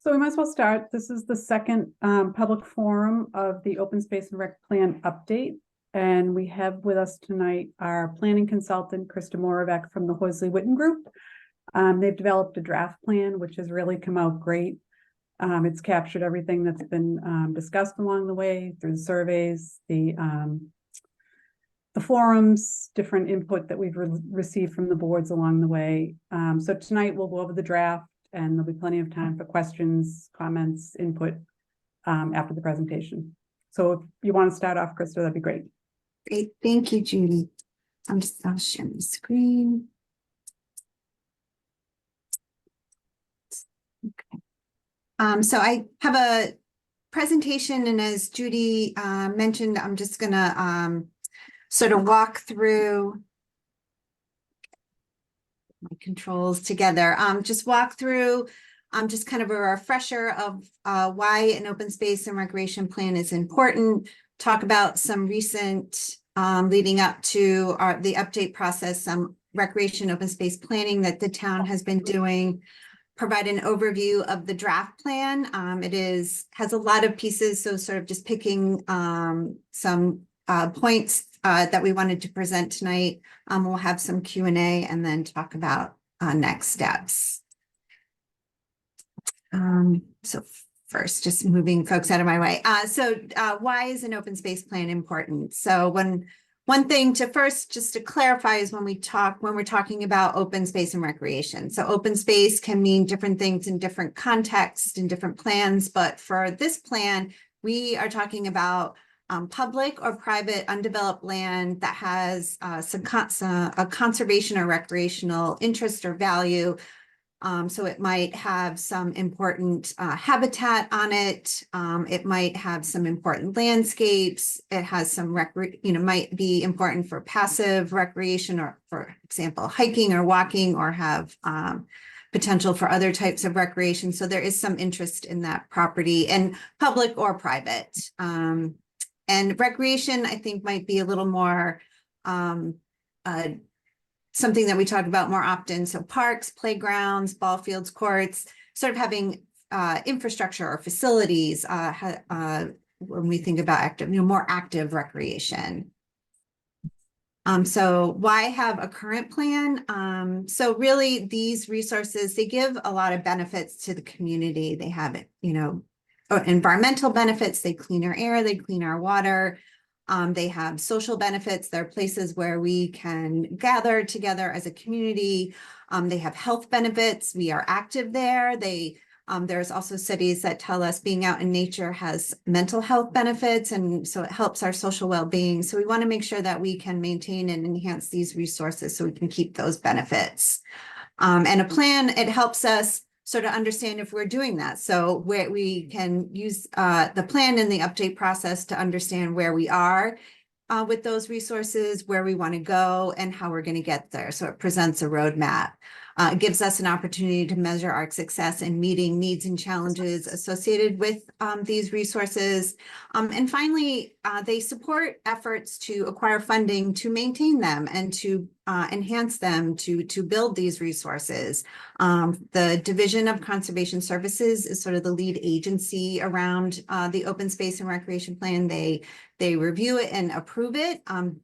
So we might as well start. This is the second public forum of the Open Space and Rec Plan update. And we have with us tonight our planning consultant, Krista Moravec from the Horsley Witten Group. They've developed a draft plan, which has really come out great. It's captured everything that's been discussed along the way through the surveys, the forums, different input that we've received from the boards along the way. So tonight we'll go over the draft, and there'll be plenty of time for questions, comments, input after the presentation. So if you want to start off, Krista, that'd be great. Great, thank you, Judy. I'll share my screen. Okay. So I have a presentation, and as Judy mentioned, I'm just gonna sort of walk through my controls together. Just walk through just kind of a refresher of why an open space and recreation plan is important, talk about some recent leading up to the update process, some recreation open space planning that the town has been doing, provide an overview of the draft plan. It has a lot of pieces, so sort of just picking some points that we wanted to present tonight. We'll have some Q&A and then talk about next steps. So first, just moving folks out of my way. So why is an open space plan important? So one thing to first, just to clarify, is when we're talking about open space and recreation. So open space can mean different things in different contexts and different plans, but for this plan, we are talking about public or private undeveloped land that has a conservation or recreational interest or value. So it might have some important habitat on it. It might have some important landscapes. It has some might be important for passive recreation, or for example, hiking or walking, or have potential for other types of recreation. So there is some interest in that property, and public or private. And recreation, I think, might be a little more something that we talk about more often. So parks, playgrounds, ball fields, courts, sort of having infrastructure or facilities when we think about more active recreation. So why have a current plan? So really, these resources, they give a lot of benefits to the community. They have, environmental benefits. They clean our air, they clean our water. They have social benefits. They're places where we can gather together as a community. They have health benefits. We are active there. There's also studies that tell us being out in nature has mental health benefits, and so it helps our social well-being. So we want to make sure that we can maintain and enhance these resources so we can keep those benefits. And a plan, it helps us sort of understand if we're doing that. So where we can use the plan in the update process to understand where we are with those resources, where we want to go, and how we're going to get there. So it presents a roadmap. It gives us an opportunity to measure our success in meeting needs and challenges associated with these resources. And finally, they support efforts to acquire funding to maintain them and to enhance them, to build these resources. The Division of Conservation Services is sort of the lead agency around the Open Space and Recreation Plan. They review it and approve it,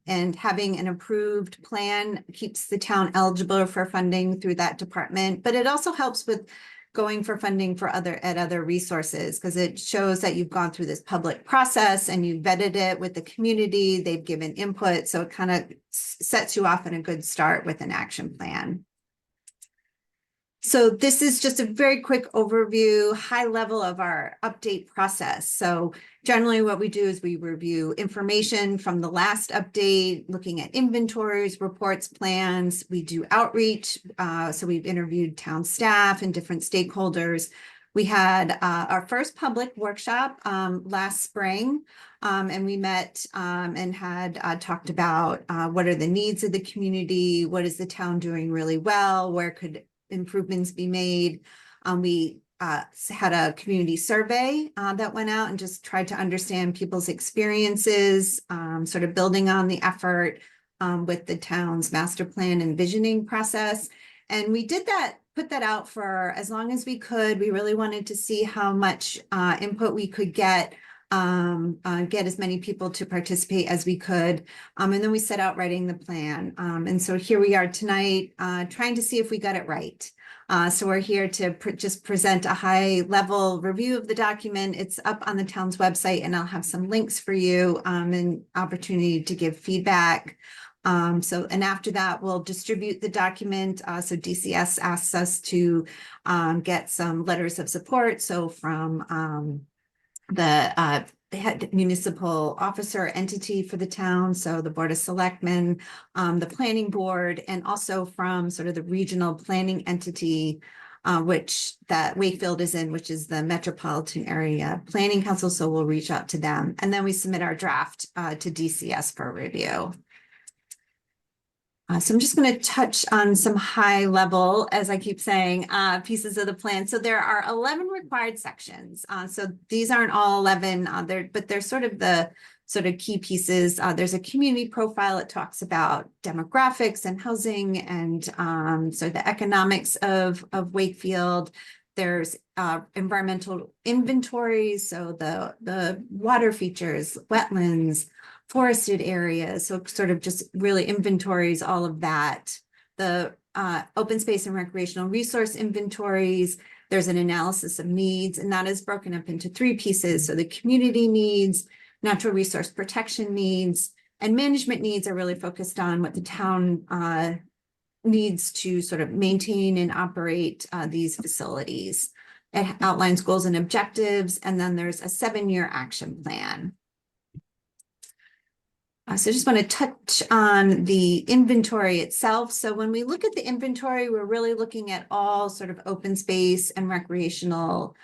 and having an approved plan keeps the town eligible for funding through that department. But it also helps with going for funding for other resources, because it shows that you've gone through this public process and you vetted it with the community. They've given input, so it kind of sets you off in a good start with an action plan. So this is just a very quick overview, high level of our update process. So generally what we do is we review information from the last update, looking at inventories, reports, plans. We do outreach. So we've interviewed town staff and different stakeholders. We had our first public workshop last spring, and we met and had talked about what are the needs of the community, what is the town doing really well, where could improvements be made. We had a community survey that went out and just tried to understand people's experiences, sort of building on the effort with the town's master plan and visioning process. And we did that put that out for as long as we could. We really wanted to see how much input we could get as many people to participate as we could. And then we set out writing the plan. And so here we are tonight, trying to see if we got it right. So we're here to just present a high level review of the document. It's up on the town's website, and I'll have some links for you and opportunity to give feedback. And after that, we'll distribute the document. So DCS asks us to get some letters of support. So from the head municipal officer entity for the town, so the Board of Selectmen, the Planning Board, and also from sort of the regional planning entity, which that Wakefield is in, which is the Metropolitan Area Planning Council. So we'll reach out to them, and then we submit our draft to DCS for review. So I'm just going to touch on some high level, as I keep saying, pieces of the plan. So there are 11 required sections. So these aren't all 11, but they're sort of the key pieces. There's a community profile. It talks about demographics and housing and so the economics of Wakefield. There's environmental inventories, so the water features, wetlands, forested areas, so sort of just really inventories all of that. The open space and recreational resource inventories. There's an analysis of needs, and that is broken up into 3 pieces. So the community needs, natural resource protection needs, and management needs are really focused on what the town needs to sort of maintain and operate these facilities. It outlines goals and objectives, and then there's a 7-year action plan. So I just want to touch on the inventory itself. So when we look at the inventory, we're really looking at all sort of open space and recreational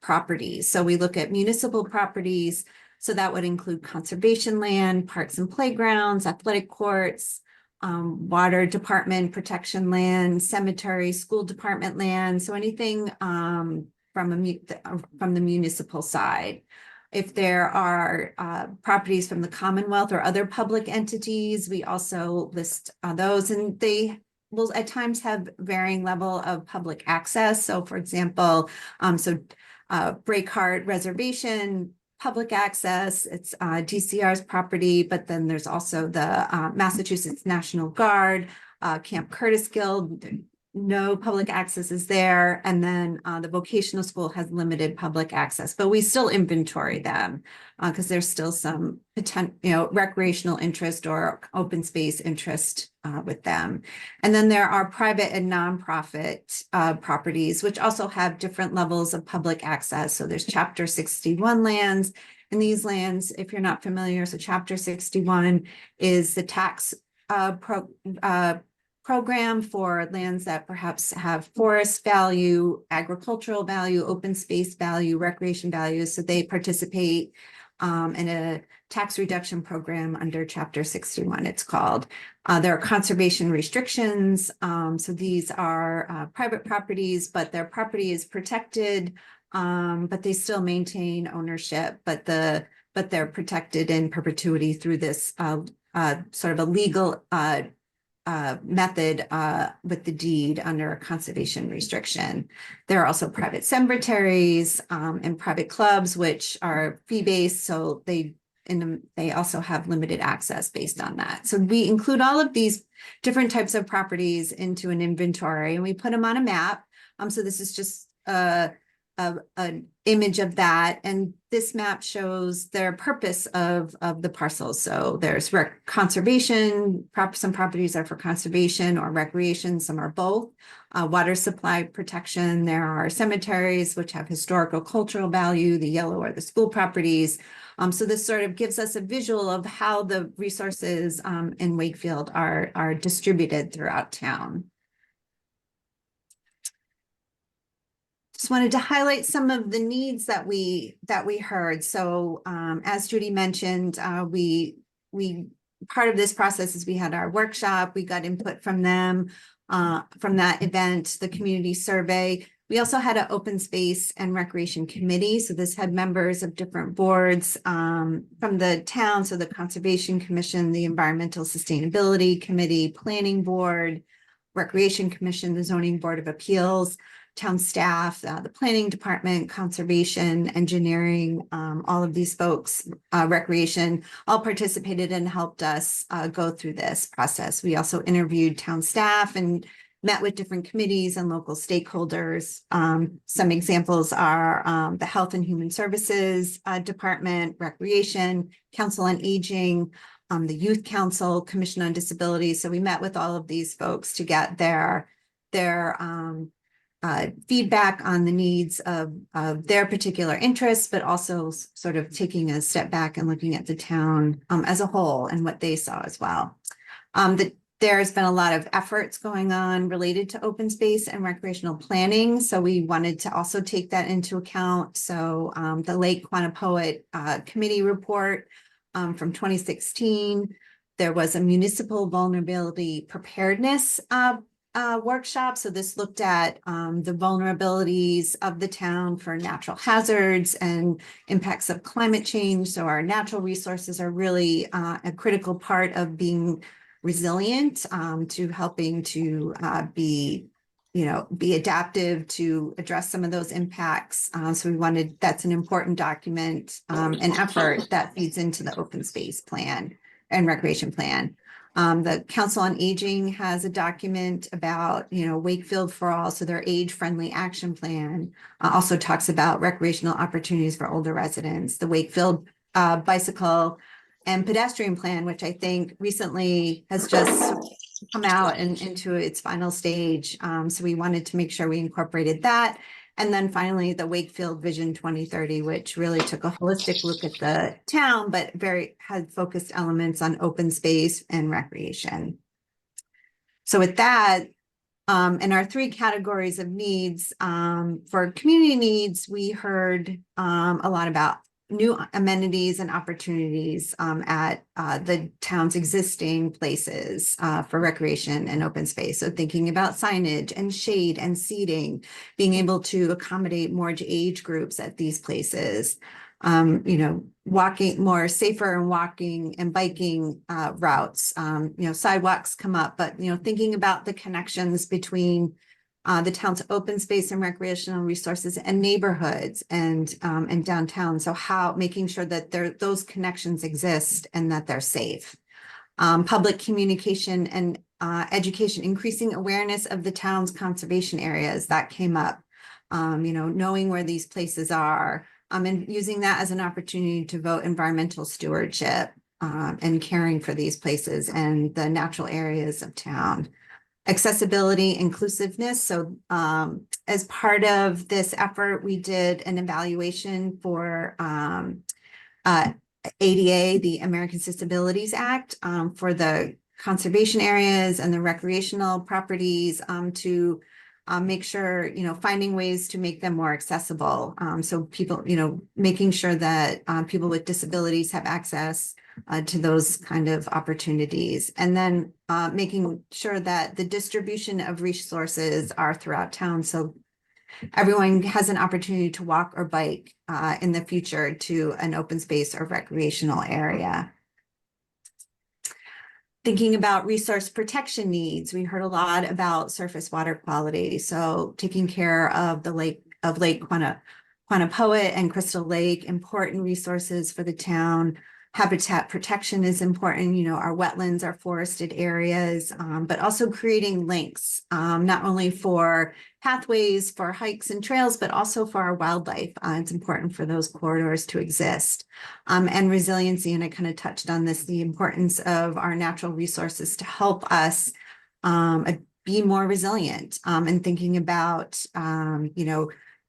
properties. So we look at municipal properties. So that would include conservation land, parks and playgrounds, athletic courts, water department protection land, cemetery, school department land. So anything from the municipal side. If there are properties from the Commonwealth or other public entities, we also list those, and they will at times have varying level of public access. So for example, Breakheart Reservation, public access, it's DCR's property, but then there's also the Massachusetts National Guard, Camp Curtis Guild, no public access is there. And then the vocational school has limited public access, but we still inventory them because there's still some potential, recreational interest or open space interest with them. And then there are private and nonprofit properties, which also have different levels of public access. So there's Chapter 61 lands. And these lands, if you're not familiar, so Chapter 61 is the tax program for lands that perhaps have forest value, agricultural value, open space value, recreation value. So they participate in a tax reduction program under Chapter 61, it's called. There are conservation restrictions. So these are private properties, but their property is protected, but they still maintain ownership, but they're protected in perpetuity through this sort of a legal method with the deed under a conservation restriction. There are also private cemeteries and private clubs, which are fee-based, so they also have limited access based on that. So we include all of these different types of properties into an inventory, and we put them on a map. So this is just an image of that, and this map shows their purpose of the parcels. So there's conservation, some properties are for conservation or recreation, some are both. Water supply protection, there are cemeteries which have historical cultural value, the yellow are the school properties. So this sort of gives us a visual of how the resources in Wakefield are distributed throughout town. Just wanted to highlight some of the needs that we heard. So as Judy mentioned, we part of this process is we had our workshop, we got input from them from that event, the community survey. We also had an open space and recreation committee. So this had members of different boards from the town. So the Conservation Commission, the Environmental Sustainability Committee, Planning Board, Recreation Commission, the Zoning Board of Appeals, town staff, the planning department, conservation, engineering, all of these folks, recreation, all participated and helped us go through this process. We also interviewed town staff and met with different committees and local stakeholders. Some examples are the Health and Human Services Department, Recreation, Council on Aging, the Youth Council, Commission on Disability. So we met with all of these folks to get their feedback on the needs of their particular interests, but also sort of taking a step back and looking at the town as a whole and what they saw as well. There's been a lot of efforts going on related to open space and recreational planning. So we wanted to also take that into account. So the Lake Quannapowitt Committee report from 2016, there was a municipal vulnerability preparedness workshop. So this looked at the vulnerabilities of the town for natural hazards and impacts of climate change. So our natural resources are really a critical part of being resilient, to helping to be adaptive to address some of those impacts. So we wanted, that's an important document, an effort that feeds into the open space plan and recreation plan. The Council on Aging has a document about, Wakefield for All, so their age-friendly action plan also talks about recreational opportunities for older residents. The Wakefield bicycle and pedestrian plan, which I think recently has just come out and into its final stage. So we wanted to make sure we incorporated that. And then finally, the Wakefield Vision 2030, which really took a holistic look at the town, but had focused elements on open space and recreation. So with that, in our three categories of needs, for community needs, we heard a lot about new amenities and opportunities at the town's existing places for recreation and open space. So thinking about signage and shade and seating, being able to accommodate more age groups at these places, walking more safer and walking and biking routes, sidewalks come up, but, thinking about the connections between the town's open space and recreational resources and neighborhoods and downtown. So making sure that those connections exist and that they're safe. Public communication and education, increasing awareness of the town's conservation areas, that came up. Knowing where these places are, and using that as an opportunity to vote environmental stewardship and caring for these places and the natural areas of town. Accessibility, inclusiveness. So as part of this effort, we did an evaluation for ADA, the Americans with Disabilities Act, for the conservation areas and the recreational properties to make sure, finding ways to make them more accessible. So people, making sure that people with disabilities have access to those kind of opportunities, and then making sure that the distribution of resources are throughout town, so everyone has an opportunity to walk or bike in the future to an open space or recreational area. Thinking about resource protection needs, we heard a lot about surface water quality, so taking care of the Lake Quannapowitt and Crystal Lake, important resources for the town. Habitat protection is important, our wetlands, our forested areas, but also creating links, not only for pathways, for hikes and trails, but also for our wildlife. It's important for those corridors to exist. And resiliency, and I kind of touched on this, the importance of our natural resources to help us be more resilient, and thinking about,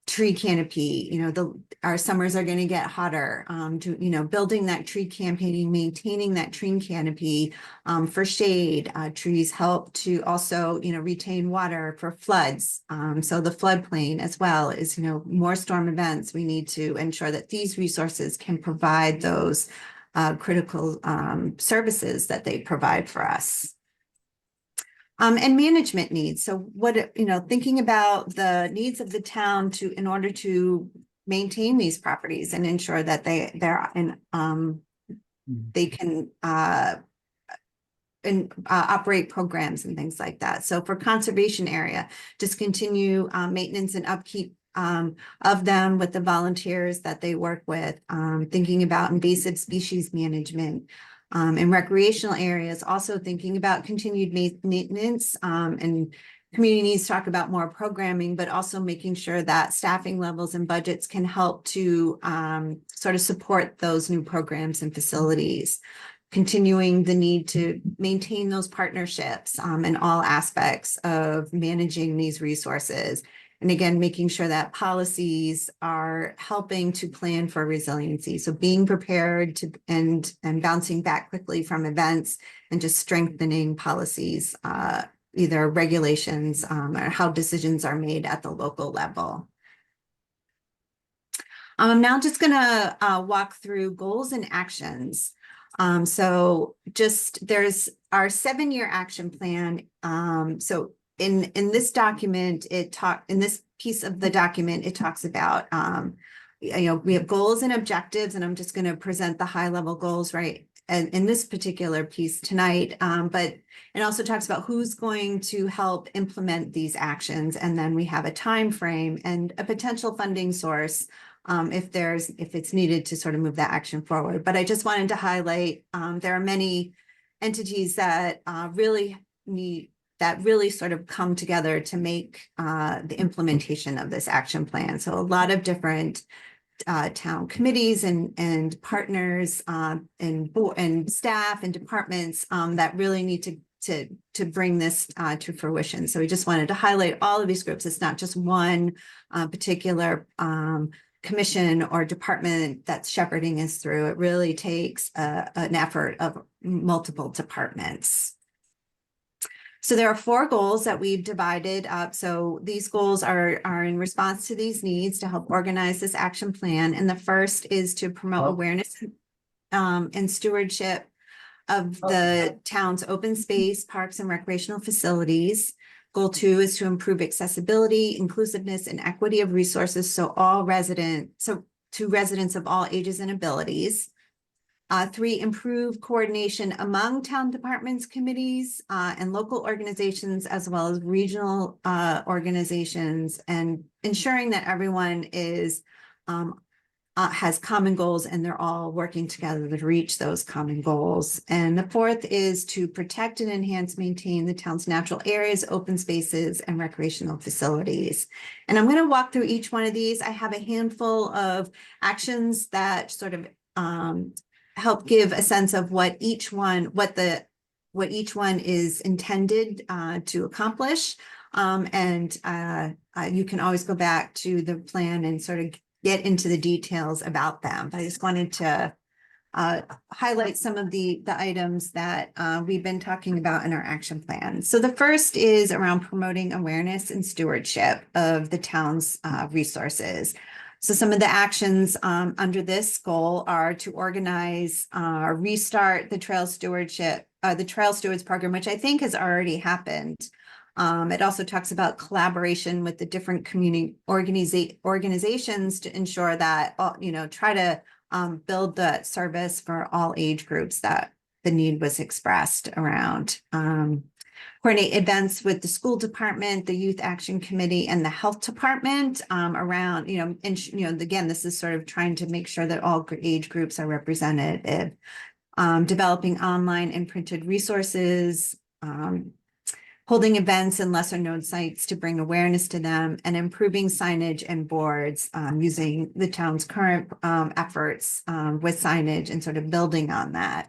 tree canopy, our summers are going to get hotter, building that tree canopy, maintaining that tree canopy for shade. Trees help to also, retain water for floods. So the floodplain as well is, more storm events. We need to ensure that these resources can provide those critical services that they provide for us. And management needs. So thinking about the needs of the town in order to maintain these properties and ensure that they can and operate programs and things like that. So for conservation area, just continue maintenance and upkeep of them with the volunteers that they work with, thinking about invasive species management. In recreational areas, also thinking about continued maintenance, and communities talk about more programming, but also making sure that staffing levels and budgets can help to sort of support those new programs and facilities. Continuing the need to maintain those partnerships in all aspects of managing these resources. And again, making sure that policies are helping to plan for resiliency. So being prepared to and bouncing back quickly from events and just strengthening policies, either regulations or how decisions are made at the local level. I'm now just gonna walk through goals and actions. So just there's our 7-year action plan. So in this document, in this piece of the document, it talks about, we have goals and objectives, and I'm just going to present the high level goals right and in this particular piece tonight. But it also talks about who's going to help implement these actions. And then we have a time frame and a potential funding source if it's needed to sort of move that action forward. But I just wanted to highlight there are many entities that really sort of come together to make the implementation of this action plan. So a lot of different town committees and partners and staff and departments that really need to bring this to fruition. So we just wanted to highlight all of these groups. It's not just one particular commission or department that's shepherding us through. It really takes an effort of multiple departments. So there are 4 goals that we've divided up. So these goals are in response to these needs to help organize this action plan. And the first is to promote awareness and stewardship of the town's open space, parks, and recreational facilities. Goal 2 is to improve accessibility, inclusiveness, and equity of resources to residents of all ages and abilities. 3, improve coordination among town departments, committees, and local organizations, as well as regional organizations, and ensuring that everyone has common goals and they're all working together to reach those common goals. And the 4th is to protect and maintain the town's natural areas, open spaces, and recreational facilities. And I'm going to walk through each one of these. I have a handful of actions that sort of help give a sense of what each one is intended to accomplish. And you can always go back to the plan and sort of get into the details about them. But I just wanted to highlight some of the items that we've been talking about in our action plan. So the first is around promoting awareness and stewardship of the town's resources. So some of the actions under this goal are to organize, restart the Trail Stewards program, which I think has already happened. It also talks about collaboration with the different community organizations to ensure that, try to build the service for all age groups that the need was expressed around. Coordinate events with the school department, the youth action committee, and the health department around, again, this is sort of trying to make sure that all age groups are represented. Developing online and printed resources, holding events in lesser known sites to bring awareness to them, and improving signage and boards using the town's current efforts with signage and sort of building on that.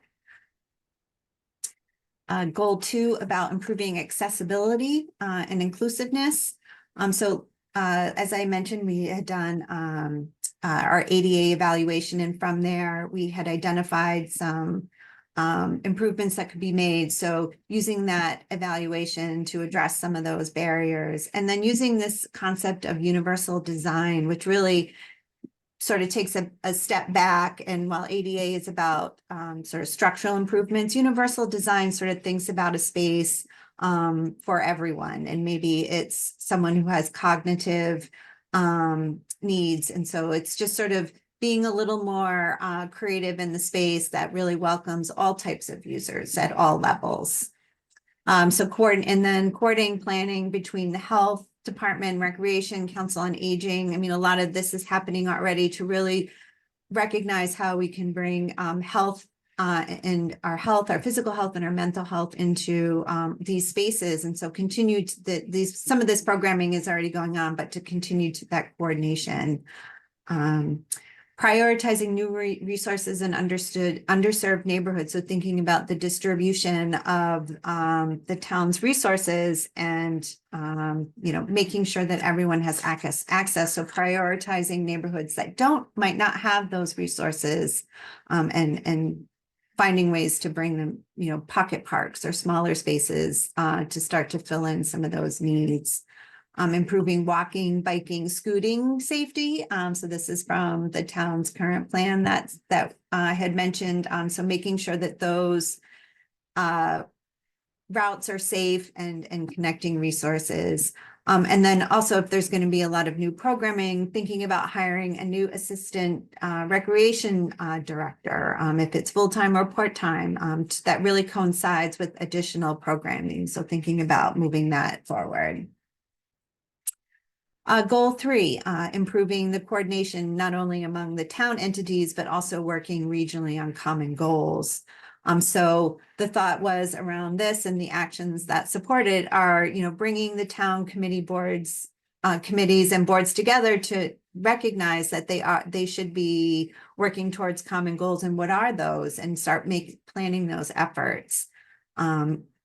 Goal 2 about improving accessibility and inclusiveness. As I mentioned, we had done our ADA evaluation, and from there we had identified some improvements that could be made. So using that evaluation to address some of those barriers, and then using this concept of universal design, which really sort of takes a step back. And while ADA is about sort of structural improvements, universal design sort of thinks about a space for everyone. And maybe it's someone who has cognitive needs. And so it's just sort of being a little more creative in the space that really welcomes all types of users at all levels. So coordinating planning between the health department, recreation, council on aging. I mean, a lot of this is happening already to really recognize how we can bring health and our physical health and our mental health into these spaces. And so some of this programming is already going on, but to continue to that coordination. Prioritizing new resources in underserved neighborhoods. So thinking about the distribution of the town's resources and, making sure that everyone has access. So prioritizing neighborhoods that might not have those resources and finding ways to bring them, pocket parks or smaller spaces to start to fill in some of those needs. Improving walking, biking, scooting safety. So this is from the town's current plan that I had mentioned. So making sure that those routes are safe and connecting resources. And then also if there's going to be a lot of new programming, thinking about hiring a new assistant recreation director, if it's full-time or part-time, that really coincides with additional programming. So thinking about moving that forward. Goal 3, improving the coordination not only among the town entities, but also working regionally on common goals. So the thought was around this and the actions that support it are, bringing the town committees and boards together to recognize that they should be working towards common goals. And what are those? And start planning those efforts.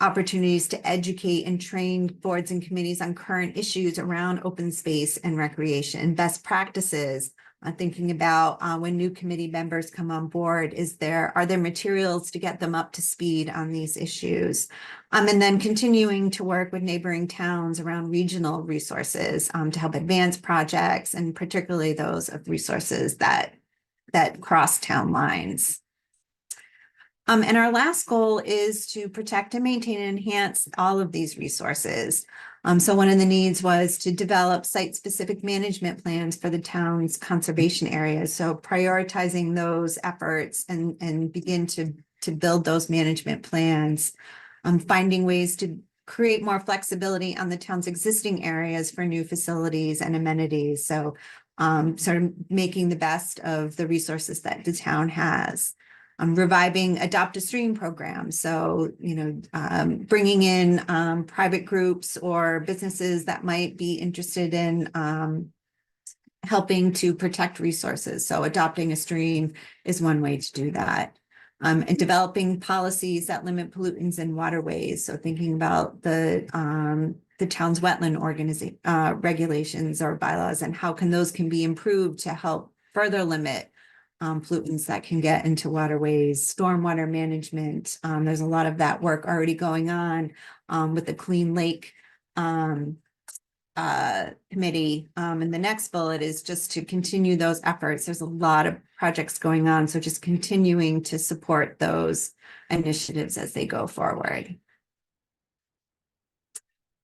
Opportunities to educate and train boards and committees on current issues around open space and recreation, best practices, thinking about when new committee members come on board, are there materials to get them up to speed on these issues? And then continuing to work with neighboring towns around regional resources to help advance projects, and particularly those of resources that cross town lines. And our last goal is to protect and maintain and enhance all of these resources. So one of the needs was to develop site-specific management plans for the town's conservation areas. So prioritizing those efforts and begin to build those management plans. Finding ways to create more flexibility on the town's existing areas for new facilities and amenities. So sort of making the best of the resources that the town has. Reviving adopt a stream program. So, bringing in private groups or businesses that might be interested in helping to protect resources. So adopting a stream is one way to do that. And developing policies that limit pollutants in waterways. So thinking about the town's wetland regulations or bylaws and how those can be improved to help further limit pollutants that can get into waterways, stormwater management. There's a lot of that work already going on with the Clean Lake committee. And the next bullet is just to continue those efforts. There's a lot of projects going on, so just continuing to support those initiatives as they go forward.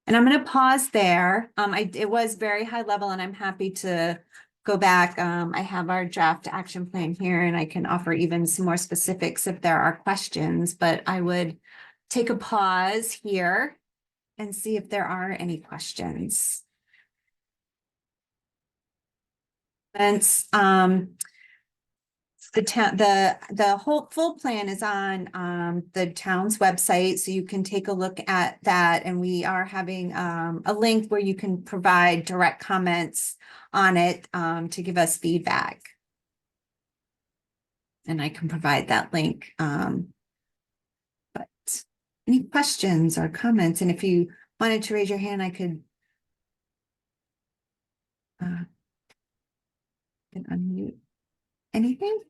And I'm going to pause there. It was very high level, and I'm happy to go back. I have our draft action plan here, and I can offer even some more specifics if there are questions, but I would take a pause here and see if there are any questions. And the whole full plan is on the town's website, so you can take a look at that. And we are having a link where you can provide direct comments on it to give us feedback. And I can provide that link. But any questions or comments? And if you wanted to raise your hand, I could unmute anything.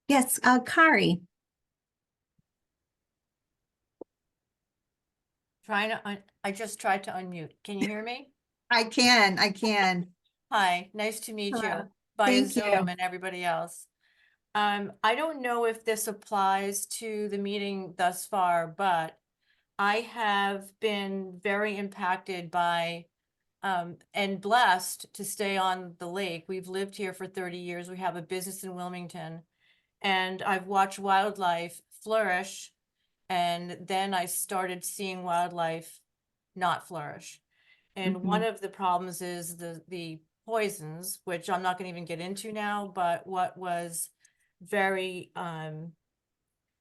Yes, Kari. I just tried to unmute. Can you hear me? I can. Hi, nice to meet Hello. you via Thank you. Zoom and everybody else. I don't know if this applies to the meeting thus far, but I have been very impacted by and blessed to stay on the lake. We've lived here for 30 years. We have a business in Wilmington, and I've watched wildlife flourish. And then I started seeing wildlife not flourish. And one of the problems is the poisons, which I'm not going to even get into now, but what was very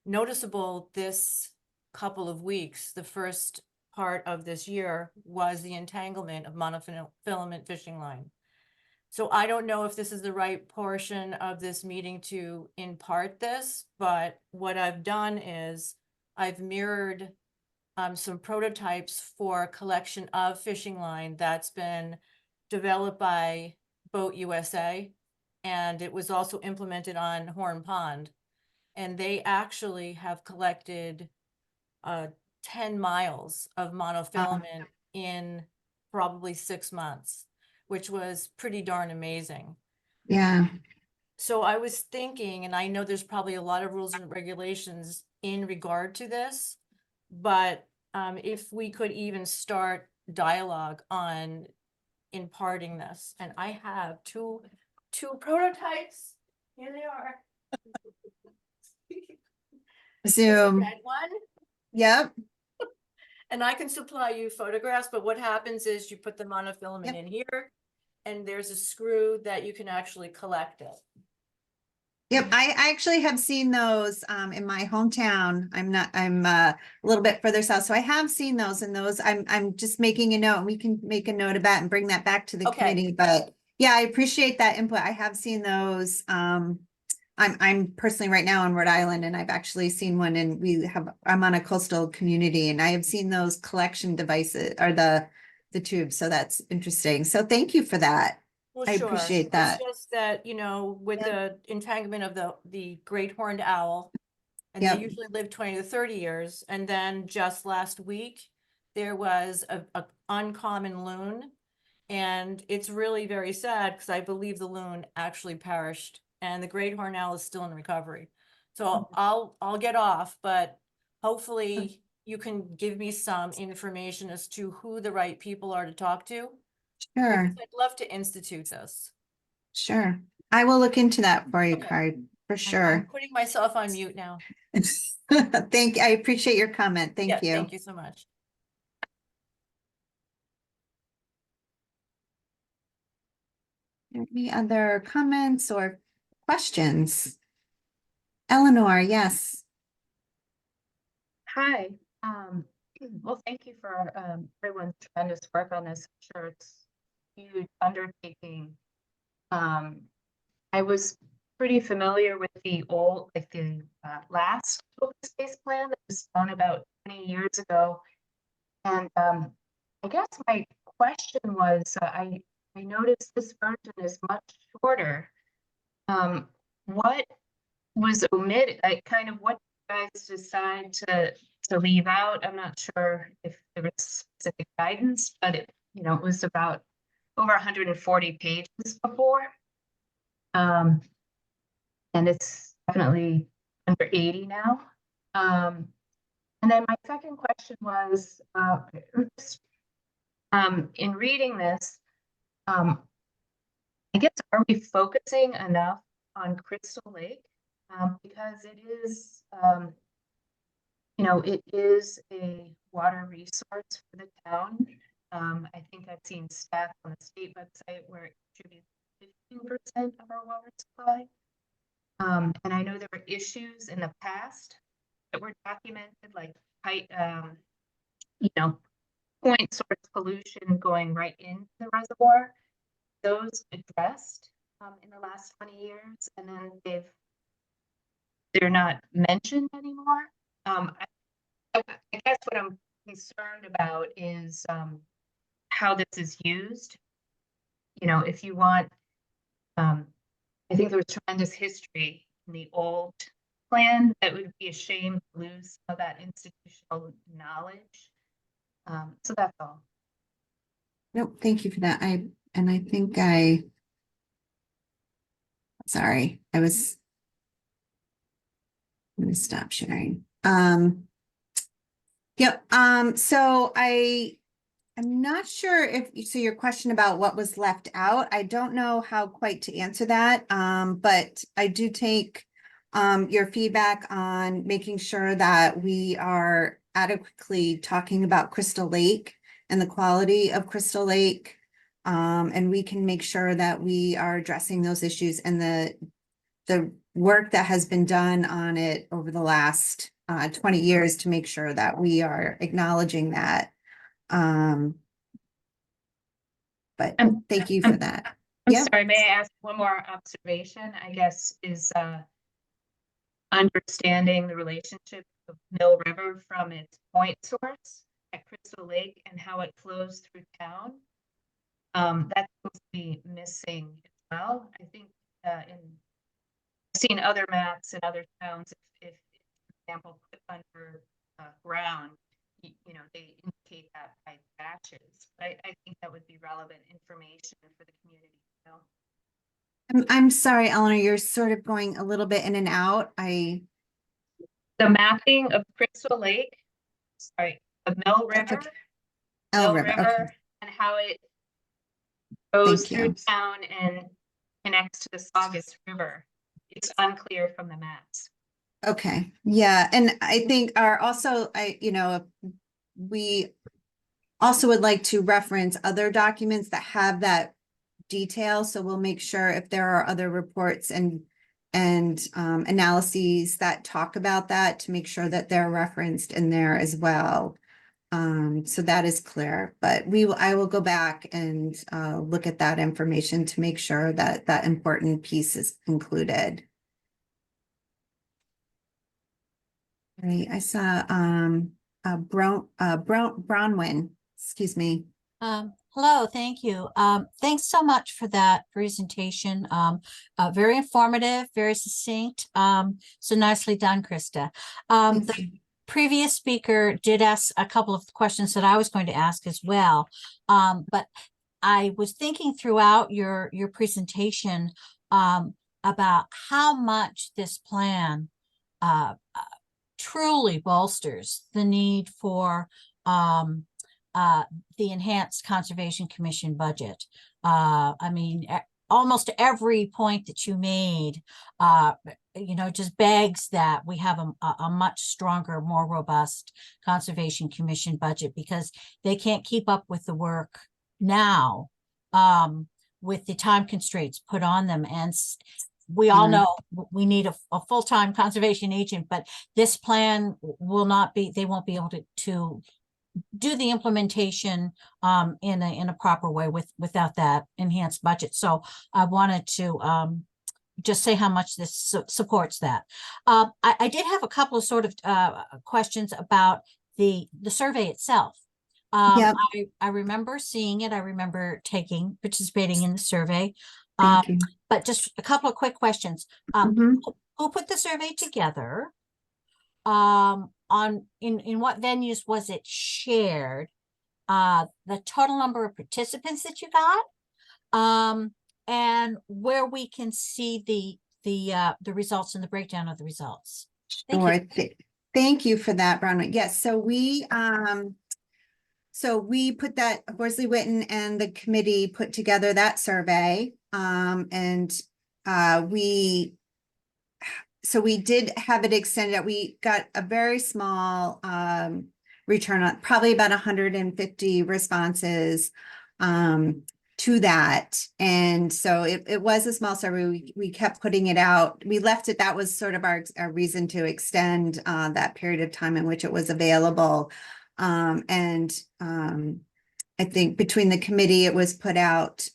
noticeable this couple of weeks, the first part of this year, was the entanglement of monofilament fishing line. So I don't know if this is the right portion of this meeting to impart this, but what I've done is I've mirrored some prototypes for collection of fishing line that's been developed by Boat USA, and it was also implemented on Horn Pond. And they actually have collected 10 miles of monofilament in probably 6 months, which was pretty darn amazing. Yeah. So I was thinking, and I know there's probably a lot of rules and regulations in regard to this, but if we could even start dialogue on imparting this, and I have two prototypes. Here they are. Zoom. Red one, Yep. and I can supply you photographs, but what happens is you put the monofilament Yep. in here, and there's a screw that you can actually collect it. Yep, I actually have seen those in my hometown. I'm a little bit further south, so I have seen those, and those I'm just making a note, and we can make a note of that and bring that back to the Okay. committee. But yeah, I appreciate that input. I have seen those. I'm personally right now on Rhode Island, and I've actually seen one, and I'm on a coastal community, and I have seen those collection devices, or the tubes. So that's interesting. So thank you for that. Well, I sure. appreciate that. It's just that, with the entanglement of the great horned owl, and they Yep. usually live 20 to 30 years. And then just last week, there was a uncommon loon. And it's really very sad because I believe the loon actually perished, and the great horned owl is still in recovery. So I'll get off, but hopefully you can give me some information as to who the right people are to talk to. Sure. Because I'd love to institute this. Sure. I will look into that for you, Okay. Card, for I'm sure. putting myself on mute now. I appreciate your comment. Yeah, Thank you. thank you so much. Any other comments or questions? Eleanor, yes. Hi, well, thank you for everyone's tremendous work on this. I'm sure it's a huge undertaking. I was pretty familiar with the old, like the last open space plan that was done about 20 years ago. And I guess my question was, I noticed this version is much shorter. What was omitted? What did you guys decide to leave out? I'm not sure if there was specific guidance, but it was about over 140 pages before. And it's definitely under 80 now. And then my second question was, in reading this, I guess, are we focusing enough on Crystal Lake? Because it is, it is a water resource for the town. I think I've seen stats on the state website where it contributes 15% of our water supply. And I know there were issues in the past that were documented, like point source pollution going right into the reservoir. Those addressed in the last 20 years, and then they're not mentioned anymore. I guess what I'm concerned about is how this is used. If you want, I think there was tremendous history in the old plan. That would be a shame to lose some of that institutional knowledge. So that's all. Nope, thank you for that. Sorry, I'm gonna stop sharing. Yep, so I'm not sure if, so your question about what was left out, I don't know how quite to answer that. But I do take your feedback on making sure that we are adequately talking about Crystal Lake and the quality of Crystal Lake. And we can make sure that we are addressing those issues and the work that has been done on it over the last 20 years to make sure that we are acknowledging that. But I'm- thank you for that. I'm Yeah. sorry, may I ask one more observation? I guess is understanding the relationship of Mill River from its point source at Crystal Lake and how it flows through town. That's supposed to be missing as well. I think I've seen other maps in other towns, if for example, put under ground, you know, they indicate that by batches. I think that would be relevant information for the community. You know? I'm sorry, Eleanor, you're sort of going a little bit in and out. The mapping of Crystal Lake, sorry, the Mill That's River, okay. El Mill River, okay. and how it goes Thank through you. town and connects to the Saugus River. It's unclear from the maps. Okay, yeah, and I think we also would like to reference other documents that have that detail, so we'll make sure if there are other reports and analyses that talk about that to make sure that they're referenced in there as well. So that is clear, but I will go back and look at that information to make sure that that important piece is included. Right, I saw Bronwyn, excuse me. Hello, thank you. Thanks so much for that presentation. Very informative, very succinct. So nicely done, Krista. Thank The you. previous speaker did ask a couple of questions that I was going to ask as well. But I was thinking throughout your presentation about how much this plan truly bolsters the need for the Enhanced Conservation Commission budget. I mean, almost every point that you made, just begs that we have a much stronger, more robust Conservation Commission budget, because they can't keep up with the work now with the time constraints put on them. And we all know we need a full-time conservation agent, but this plan will not be, they won't be able to do the implementation in a proper way without that enhanced budget. So I wanted to just say how much this supports that. I did have a couple of sort of questions about the survey itself. Yep. I remember seeing it. I remember participating in the survey. Thank you. But just a couple of quick questions. Mhm. Who put the survey together? In what venues was it shared? The total number of participants that you got, and where we can see the results and the breakdown of the results. Thank you. Sure. Thank you for that, Bronwyn. Yes, so we put that, Horsley Witten and the committee put together that survey. So we did have it extended. We got a very small return on probably about 150 responses to that. And so it was a small survey. We kept putting it out. We left it. That was sort of our reason to extend that period of time in which it was available. I think between the committee, it was put out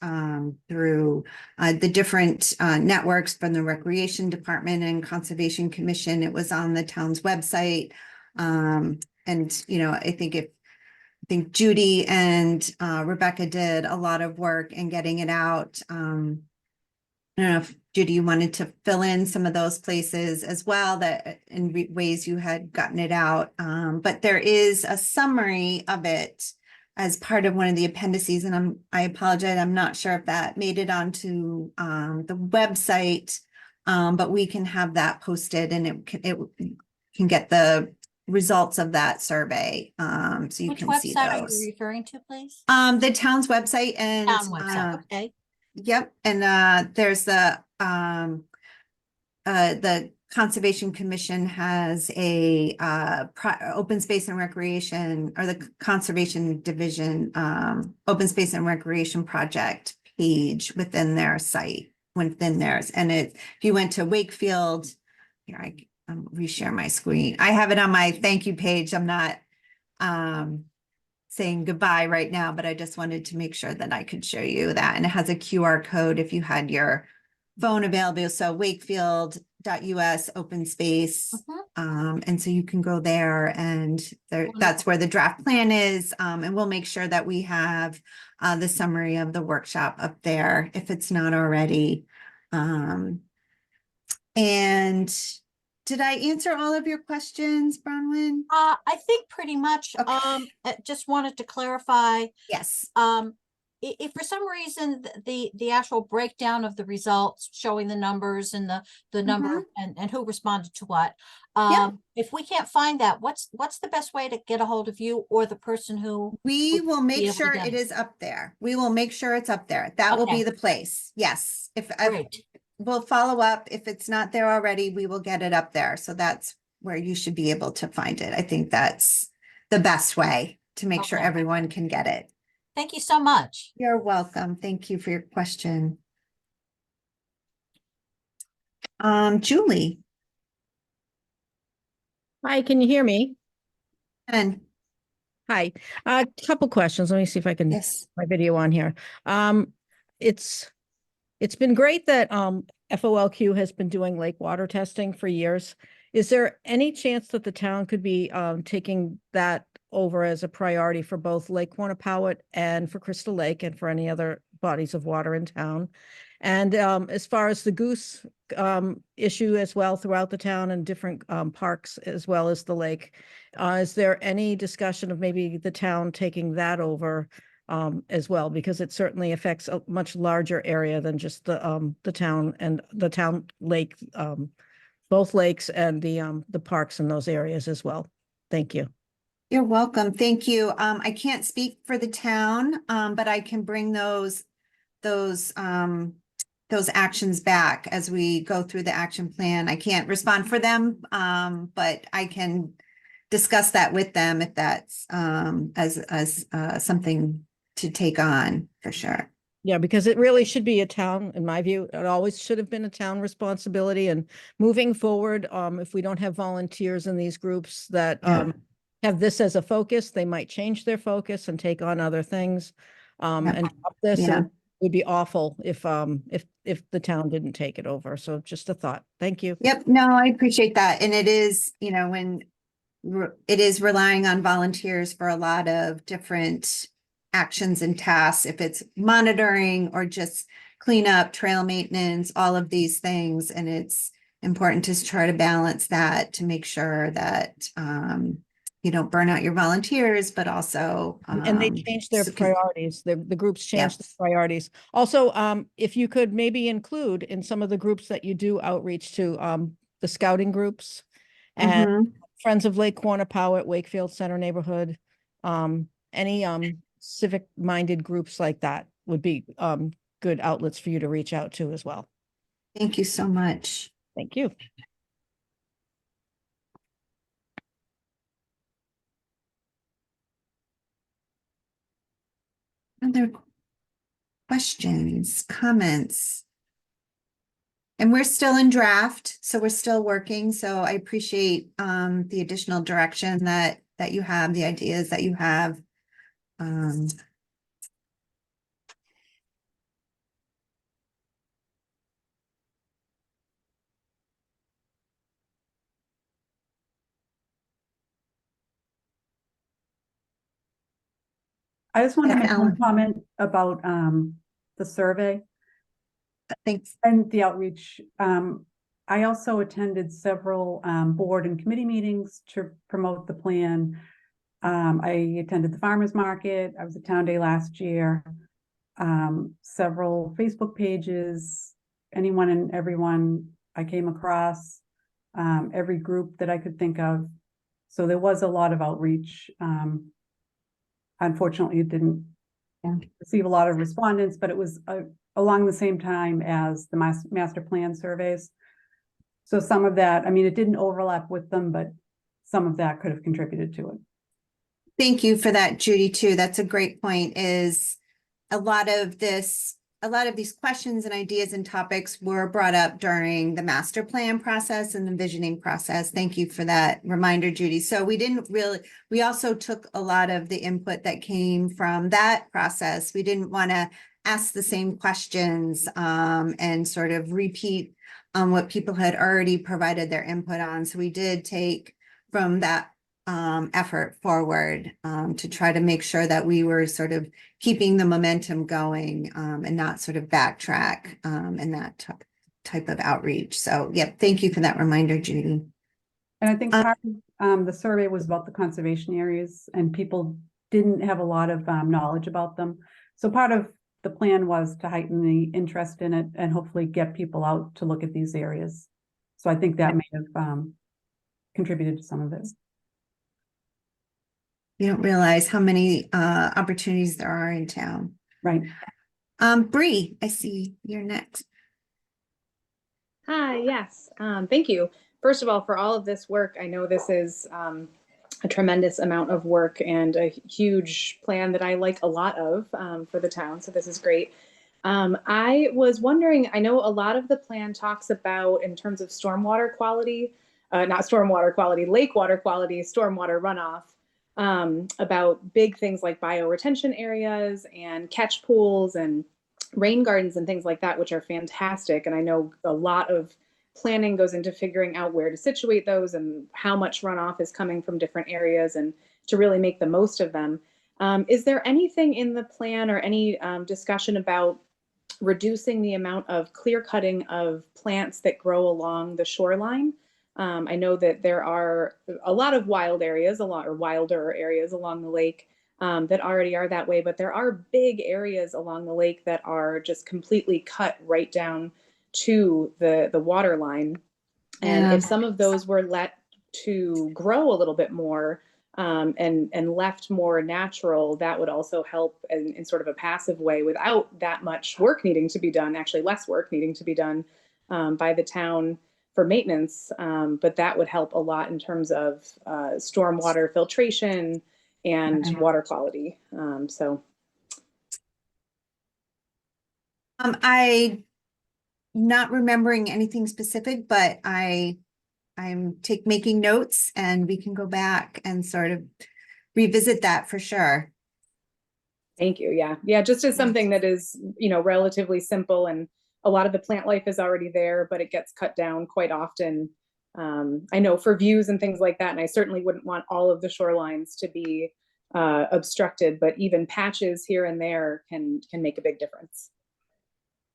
through the different networks from the Recreation Department and Conservation Commission. It was on the town's website. I think Judy and Rebecca did a lot of work in getting it out. I don't know if Judy, you wanted to fill in some of those places as well, that in ways you had gotten it out. But there is a summary of it as part of one of the appendices, and I apologize, I'm not sure if that made it onto the website, but we can have that posted, and it can get the results of that survey. So you Which can see website are you those. referring to, please? The town's website and Town website, okay. yep, and there's the Conservation Commission has a open space and recreation, or the Conservation Division open space and recreation project page within their site, within theirs. And if you went to Wakefield, here I'm reshare my screen. I have it on my thank you page. I'm not saying goodbye right now, but I just wanted to make sure that I could show you that. And it has a QR code if you had your phone available. So wakefield.us open space. And so you can go there, and that's where the draft plan is. And we'll make sure that we have the summary of the workshop up there if it's not already. And did I answer all of your questions, Bronwyn? I think pretty much, Okay. I just wanted to clarify, Yes. if for some reason the actual breakdown of the results showing the numbers and the number and who responded to what, if we can't find that, what's the best way to get a hold of you or the person who We would will be make able to sure get it is up there. We will make sure it's up there. That will be Okay. the place. Yes. If Great. we'll follow up. If it's not there already, we will get it up there. So that's where you should be able to find it. I think that's the best way to make sure Okay. everyone can get it. Thank you so much. You're welcome. Thank you for your question. Julie. Hi, can you hear me? And Hi, a couple questions. Let me see if I can yes. my video on here. It's been great that FOLQ has been doing lake water testing for years. Is there any chance that the town could be taking that over as a priority for both Lake Quantapowhat and for Crystal Lake and for any other bodies of water in town? And as far as the goose issue as well throughout the town and different parks as well as the lake, is there any discussion of maybe the town taking that over as well? Because it certainly affects a much larger area than just the town and the town lake, both lakes and the parks in those areas as well. Thank you. You're welcome. Thank you. I can't speak for the town, but I can bring those actions back as we go through the action plan. I can't respond for them, but I can discuss that with them if that's as something to take on for sure. Yeah, because it really should be a town, in my view, it always should have been a town responsibility. And moving forward, if we don't have volunteers in these groups that have this as a focus, they might change their focus and take on other things. And drop this, and it would be awful if the town didn't take it over. So just a thought. Thank you. Yep, no, I appreciate that. And it is, when it is relying on volunteers for a lot of different actions and tasks, if it's monitoring or just cleanup, trail maintenance, all of these things. And it's important to try to balance that to make sure that you don't burn out your volunteers, but also and they changed their priorities. The groups changed the priorities. Also, if you could maybe include in some of the groups that you do outreach to, the scouting groups and Friends of Lake Quantapowhat, Wakefield Center Neighborhood, any civic-minded groups like that would be good outlets for you to reach out to as well. Thank you so much. Thank you. Other questions, comments? And we're still in draft, so we're still working. So I appreciate the additional direction that you have, the ideas that you have. I just want to Yeah, make Alan. one comment about the survey Thanks. and the outreach. I also attended several board and committee meetings to promote the plan. I attended the farmers market. I was at Town Day last year. Several Facebook pages, anyone and everyone I came across, every group that I could think of. So there was a lot of outreach. Unfortunately, it didn't receive a lot of respondents, but it was along the same time as the master plan surveys. So some of that, I mean, it didn't overlap with them, but some of that could have contributed to it. Thank you for that, Judy, too. That's a great point, is a lot of these questions and ideas and topics were brought up during the master plan process and the visioning process. Thank you for that reminder, Judy. So we also took a lot of the input that came from that process. We didn't want to ask the same questions and sort of repeat what people had already provided their input on. So we did take from that effort forward to try to make sure that we were sort of keeping the momentum going and not sort of backtrack in that type of outreach. So, yeah, thank you for that reminder, Judy. And I think part of the survey was about the conservation areas, and people didn't have a lot of knowledge about them. So part of the plan was to heighten the interest in it and hopefully get people out to look at these areas. So I think that may have contributed to some of it. You don't realize how many opportunities there are in town. Right. Bree, I see you're next. Hi, yes. Thank you. First of all, for all of this work, I know this is a tremendous amount of work and a huge plan that I like a lot of for the town. So this is great. I was wondering, I know a lot of the plan talks about in terms of stormwater quality, not stormwater quality, lake water quality, stormwater runoff, about big things like bioretention areas and catch pools and rain gardens and things like that, which are fantastic. And I know a lot of planning goes into figuring out where to situate those and how much runoff is coming from different areas and to really make the most of them. Is there anything in the plan or any discussion about reducing the amount of clear cutting of plants that grow along the shoreline? I know that there are a lot of wild areas, wilder areas along the lake that already are that way, but there are big areas along the lake that are just completely cut right down to the water line. And Yeah. if some of those were let to grow a little bit more and left more natural, that would also help in sort of a passive way without that much work needing to be done, actually less work needing to be done by the town for maintenance. But that would help a lot in terms of stormwater filtration and water quality. I not remembering anything specific, but I'm making notes and we can go back and sort of revisit that for sure. Thank you. Yeah. Yeah. Just as something that is, relatively simple, and a lot of the plant life is already there, but it gets cut down quite often. I know for views and things like that, and I certainly wouldn't want all of the shorelines to be obstructed, but even patches here and there can make a big difference.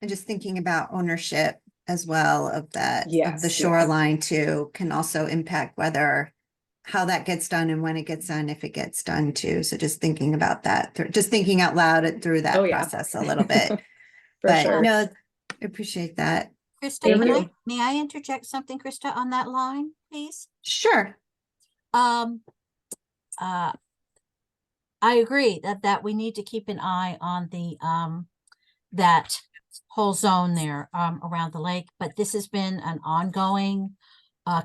And just thinking about ownership as well of that, of Yes, the yes. shoreline too, can also impact how that gets done and when it gets done, if it gets done too. So just thinking about that, just thinking out loud through that Oh, yeah. process a little bit. For But sure. no, I appreciate that. Krista, Thank you. may I interject something, Krista, on that line, please? Sure. I agree that we need to keep an eye on the that whole zone there around the lake, but this has been an ongoing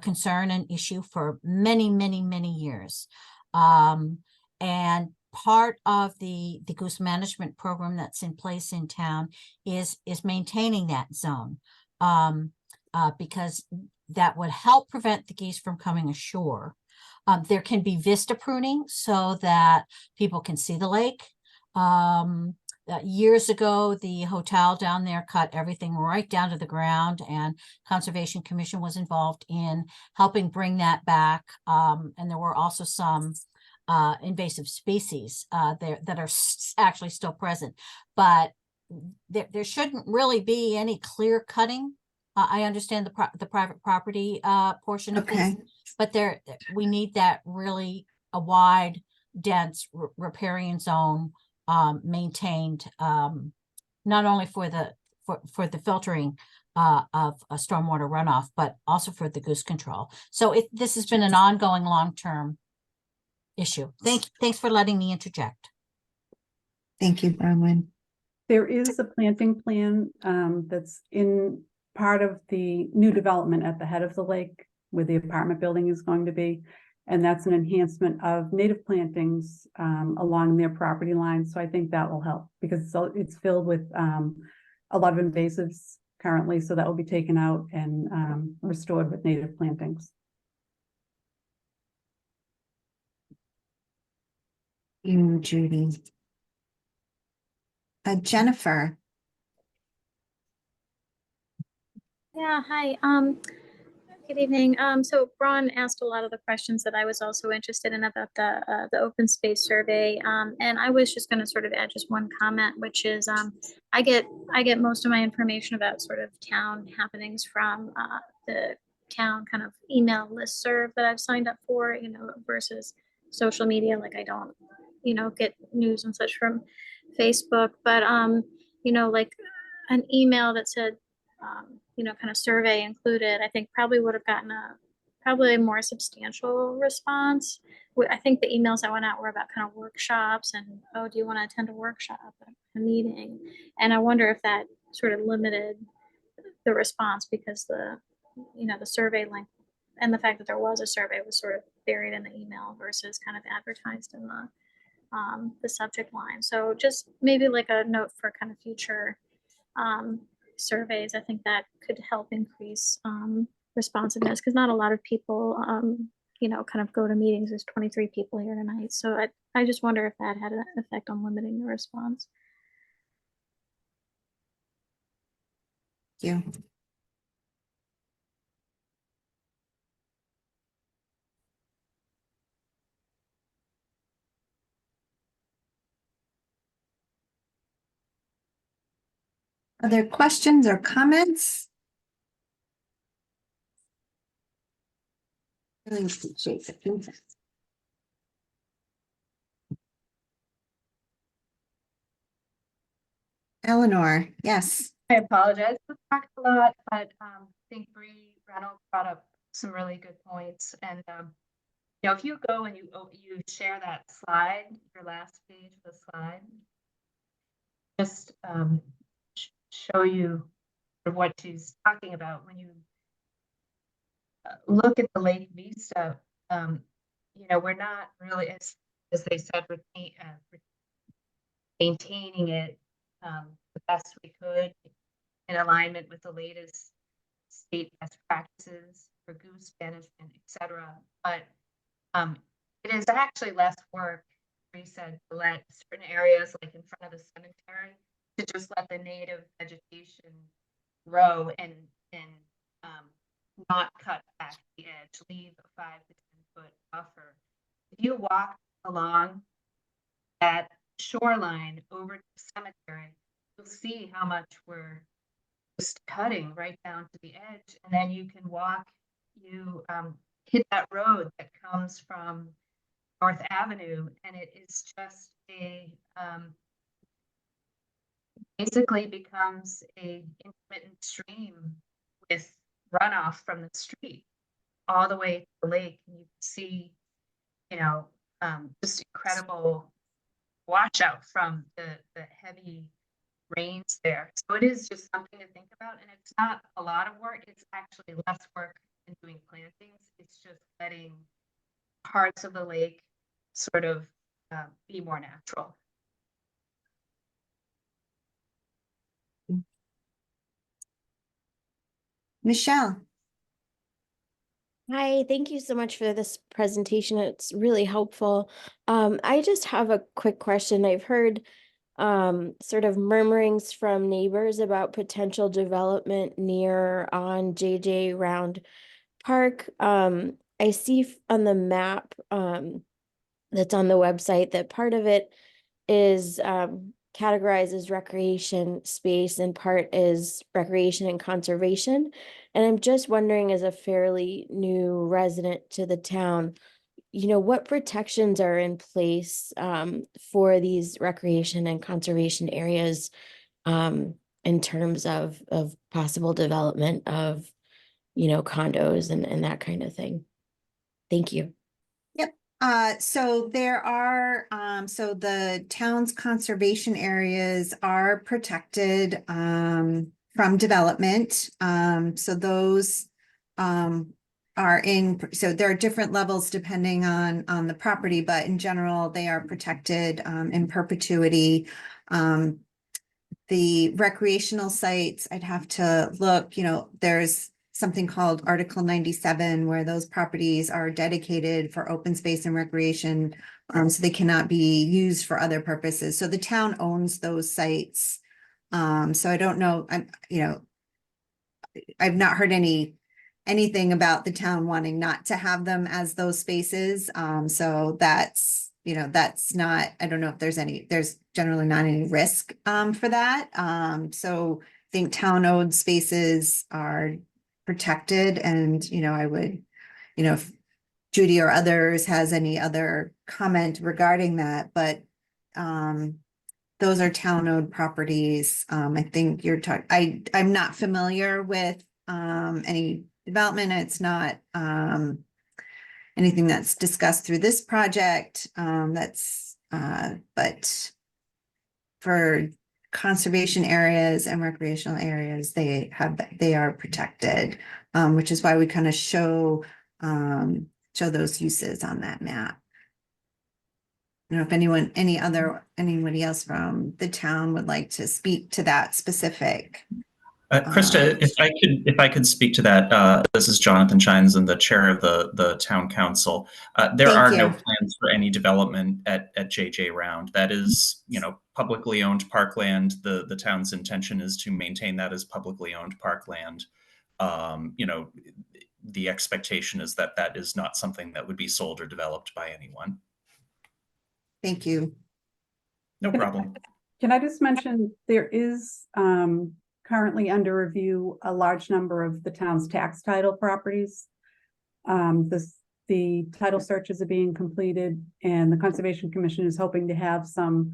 concern and issue for many, many, many years. And part of the goose management program that's in place in town is maintaining that zone because that would help prevent the geese from coming ashore. There can be vista pruning so that people can see the lake. Years ago, the hotel down there cut everything right down to the ground, and Conservation Commission was involved in helping bring that back. And there were also some invasive species there that are actually still present, but there shouldn't really be any clear cutting. I understand the private property portion of this, but we need that really a wide, dense riparian zone maintained, not only for the filtering of stormwater runoff, but also for the goose control. So this has been an ongoing long-term issue. Thanks for letting me interject. Thank you, Bronwyn. There is a planting plan that's in part of the new development at the head of the lake where the apartment building is going to be. And that's an enhancement of native plantings along their property line. So I think that will help because it's filled with a lot of invasives currently. So that will be taken out and restored with native plantings. You, Judy. Jennifer. Yeah, hi. Good evening. So Ron asked a lot of the questions that I was also interested in about the open space survey. And I was just going to sort of add just one comment, which is I get most of my information about sort of town happenings from the town kind of email listserv that I've signed up for, you know, versus social media. Like I don't, you know, get news and such from Facebook, but you know, like an email that said, you know, kind of survey included, I think probably would have gotten probably a more substantial response. I think the emails that went out were about kind of workshops and, oh, do you want to attend a workshop, a meeting? And I wonder if that sort of limited the response because you know, the survey link and the fact that there was a survey was sort of buried in the email versus kind of advertised in the subject line. So just maybe like a note for kind of future surveys. I think that could help increase responsiveness because not a lot of people, you know, kind of go to meetings. There's 23 people here tonight. So I just wonder if that had an effect on limiting the response. You. Are there questions or comments? Really appreciate the feedback. Eleanor, yes. I apologize for talking a lot, but I think Bree Reynolds brought up some really good points. And you know, if you go and you share that slide, your last page of the slide, just show you what she's talking about when you look at the Lake Vista. You know, we're not really, as they said, maintaining it the best we could in alignment with the latest state best practices for goose management, etc. But it is actually less work, we said, to let certain areas like in front of the cemetery to just let the native vegetation grow and not cut back the edge, leave a 5 to 10 foot buffer. If you walk along that shoreline over to the cemetery, you'll see how much we're just cutting right down to the edge. And then you can walk, you hit that road that comes from North Avenue, and it is just a basically becomes a intermittent stream with runoff from the street all the way to the lake. And you can see, you know, just incredible washout from the heavy rains there. So it is just something to think about, and it's not a lot of work. It's actually less work than doing plantings. It's just letting parts of the lake sort of be more natural. Michelle. Hi, thank you so much for this presentation. It's really helpful. I just have a quick question. I've heard sort of murmurings from neighbors about potential development near on JJ Round Park. I see on the map that's on the website that part of it is categorized as recreation space and part is recreation and conservation. And I'm just wondering, as a fairly new resident to the town, you know, what protections are in place for these recreation and conservation areas in terms of possible development of, you know, condos and that kind of thing? Thank you. Yep. So there are, so the town's conservation areas are protected, from development. So those, are in, so there are different levels depending on the property, but in general, they are protected, in perpetuity. The recreational sites, I'd have to look, there's something called Article 97, where those properties are dedicated for open space and recreation. So they cannot be used for other purposes. So the town owns those sites. So I don't know, I've not heard anything about the town wanting not to have them as those spaces. So that's not, I don't know if there's generally not any risk, for that. So I think town-owned spaces are protected, and, I would, if Judy or others has any other comment regarding that, but, those are town-owned properties. I think you're talking, I'm not familiar with, any development. It's not, anything that's discussed through this project. But for conservation areas and recreational areas, they are protected, which is why we kind of show those uses on that map. I don't know if anybody else from the town would like to speak to that specific. Krista, if I could speak to that, this is Jonathan Shines, and the chair of the town council. There Thank are no you. plans for any development at JJ Round. That is, publicly owned parkland. The town's intention is to maintain that as publicly owned parkland. The expectation is that that is not something that would be sold or developed by anyone. Thank you. No problem. Can I just mention, there is currently under review a large number of the town's tax title properties. The title searches are being completed, and the Conservation Commission is hoping to have some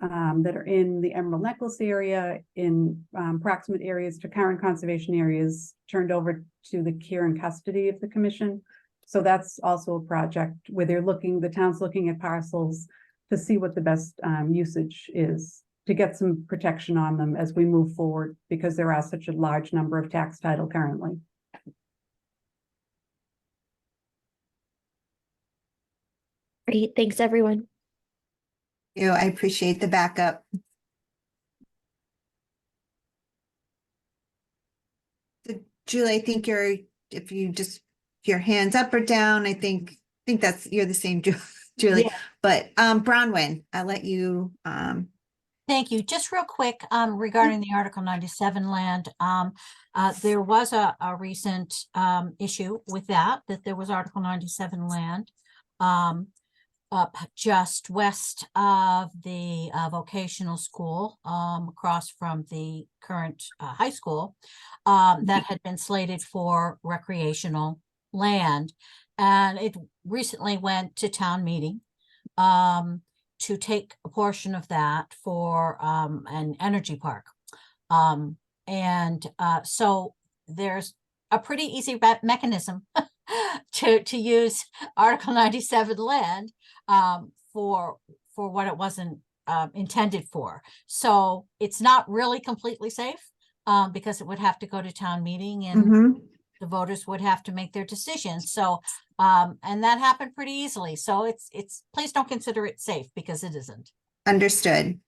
that are in the Emerald Necklace area, in proximate areas to current conservation areas, turned over to the care and custody of the commission. So that's also a project where the town's looking at parcels to see what the best usage is, to get some protection on them as we move forward, because there are such a large number of tax title currently. Great, thanks, everyone. I appreciate the backup. So, Julie, I think if your hands up or down, I think you're the same, Julie. Yeah. But Bronwyn, I'll let you. Thank you. Just real quick, regarding the Article 97 land, there was a recent issue with that there was Article 97 land up just west of the vocational school, across from the current high school, that had been slated for recreational land. And it recently went to town meeting to take a portion of that for an energy park. So there's a pretty easy mechanism to use Article 97 land for what it wasn't intended for. So it's not really completely safe, because it would have to go to town meeting, and the voters would have to make their decisions. So and that happened pretty easily. So it's please don't consider it safe, because it isn't. Understood.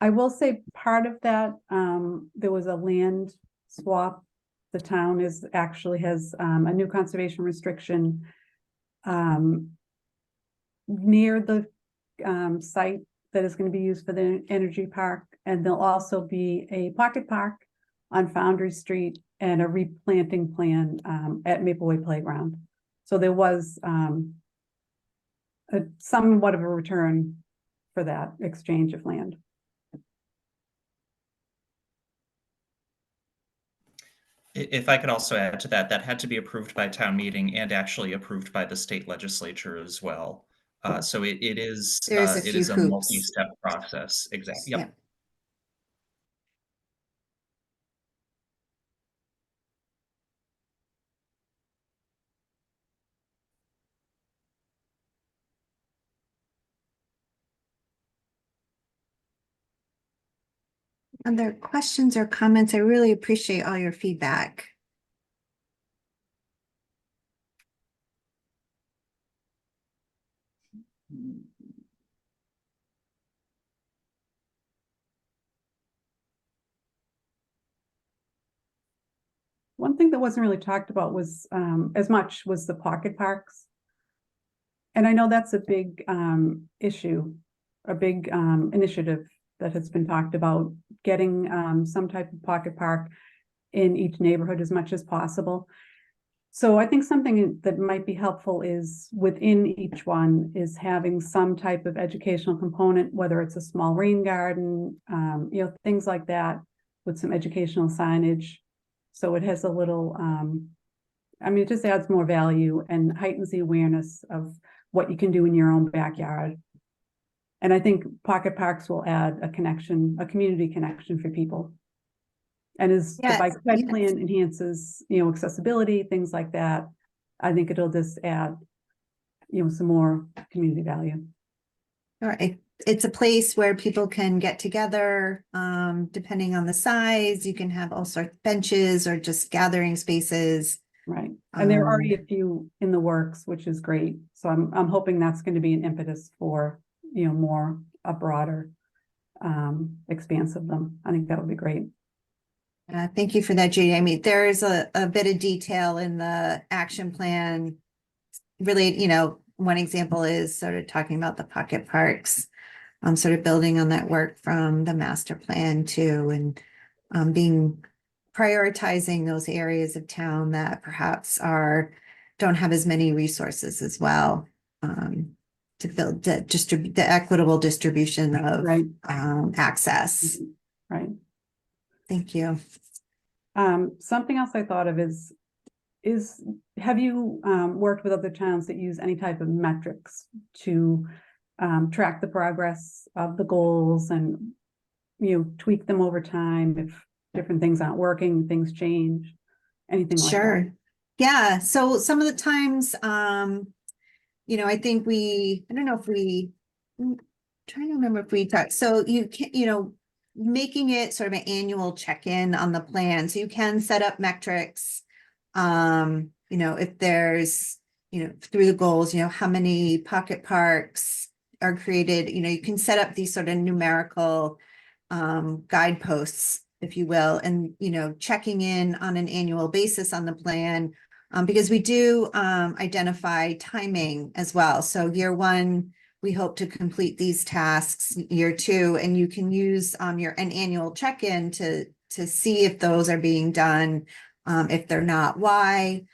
I will say part of that, there was a land swap. The town actually has a new conservation restriction near the site that is going to be used for the energy park. And there'll also be a pocket park on Foundry Street and a replanting plan at Maple Way Playground. So there was somewhat of a return for that exchange of land. If I could also add to that, that had to be approved by town meeting and actually approved by the state legislature as well. So it is There's a few a hoops. multi-step process. Exactly. Yep. Yeah. other questions or comments? I really appreciate all your feedback. One thing that wasn't really talked about was as much was the pocket parks. And I know that's a big issue, a big initiative that has been talked about, getting some type of pocket park in each neighborhood as much as possible. So I think something that might be helpful is within each one is having some type of educational component, whether it's a small rain garden, things like that, with some educational signage. So it has a little, it just adds more value and heightens the awareness of what you can do in your own backyard. And I think pocket parks will add a community connection for people. And as the bike ped plan enhances, accessibility, things like that, I think it'll just add, some more community value. All right. It's a place where people can get together, depending on the size. You can have all sorts of benches or just gathering spaces. Right. And there are already a few in the works, which is great. So I'm hoping that's going to be an impetus for, a broader expanse of them. I think that would be great. Thank you for that, Judy. I mean, there's a bit of detail in the action plan. Really, one example is sort of talking about the pocket parks. Sort of building on that work from the master plan too, and prioritizing those areas of town that perhaps don't have as many resources as well, to build the equitable distribution of access. Right. Thank you. Something else I thought of is have you worked with other towns that use any type of metrics to track the progress of the goals and, tweak them over time if different things aren't working, things change, anything like that? Sure. Yeah. So some of the times, I think I'm trying to remember if we talked, so you can, making it sort of an annual check-in on the plan. So you can set up metrics, if there's, through the goals, how many pocket parks are created, you can set up these sort of numerical guideposts, if you will, and, checking in on an annual basis on the plan, because we do identify timing as well. So year one, we hope to complete these tasks. Year two, and you can use an annual check-in to see if those are being done. If they're not, why?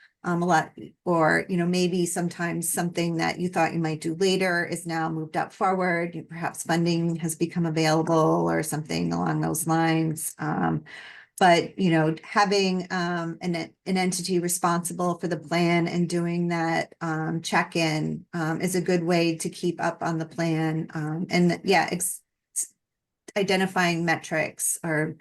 Or maybe sometimes something that you thought you might do later is now moved up forward. Perhaps funding has become available or something along those lines. But having an entity responsible for the plan and doing that check-in is a good way to keep up on the plan. And yeah, identifying metrics or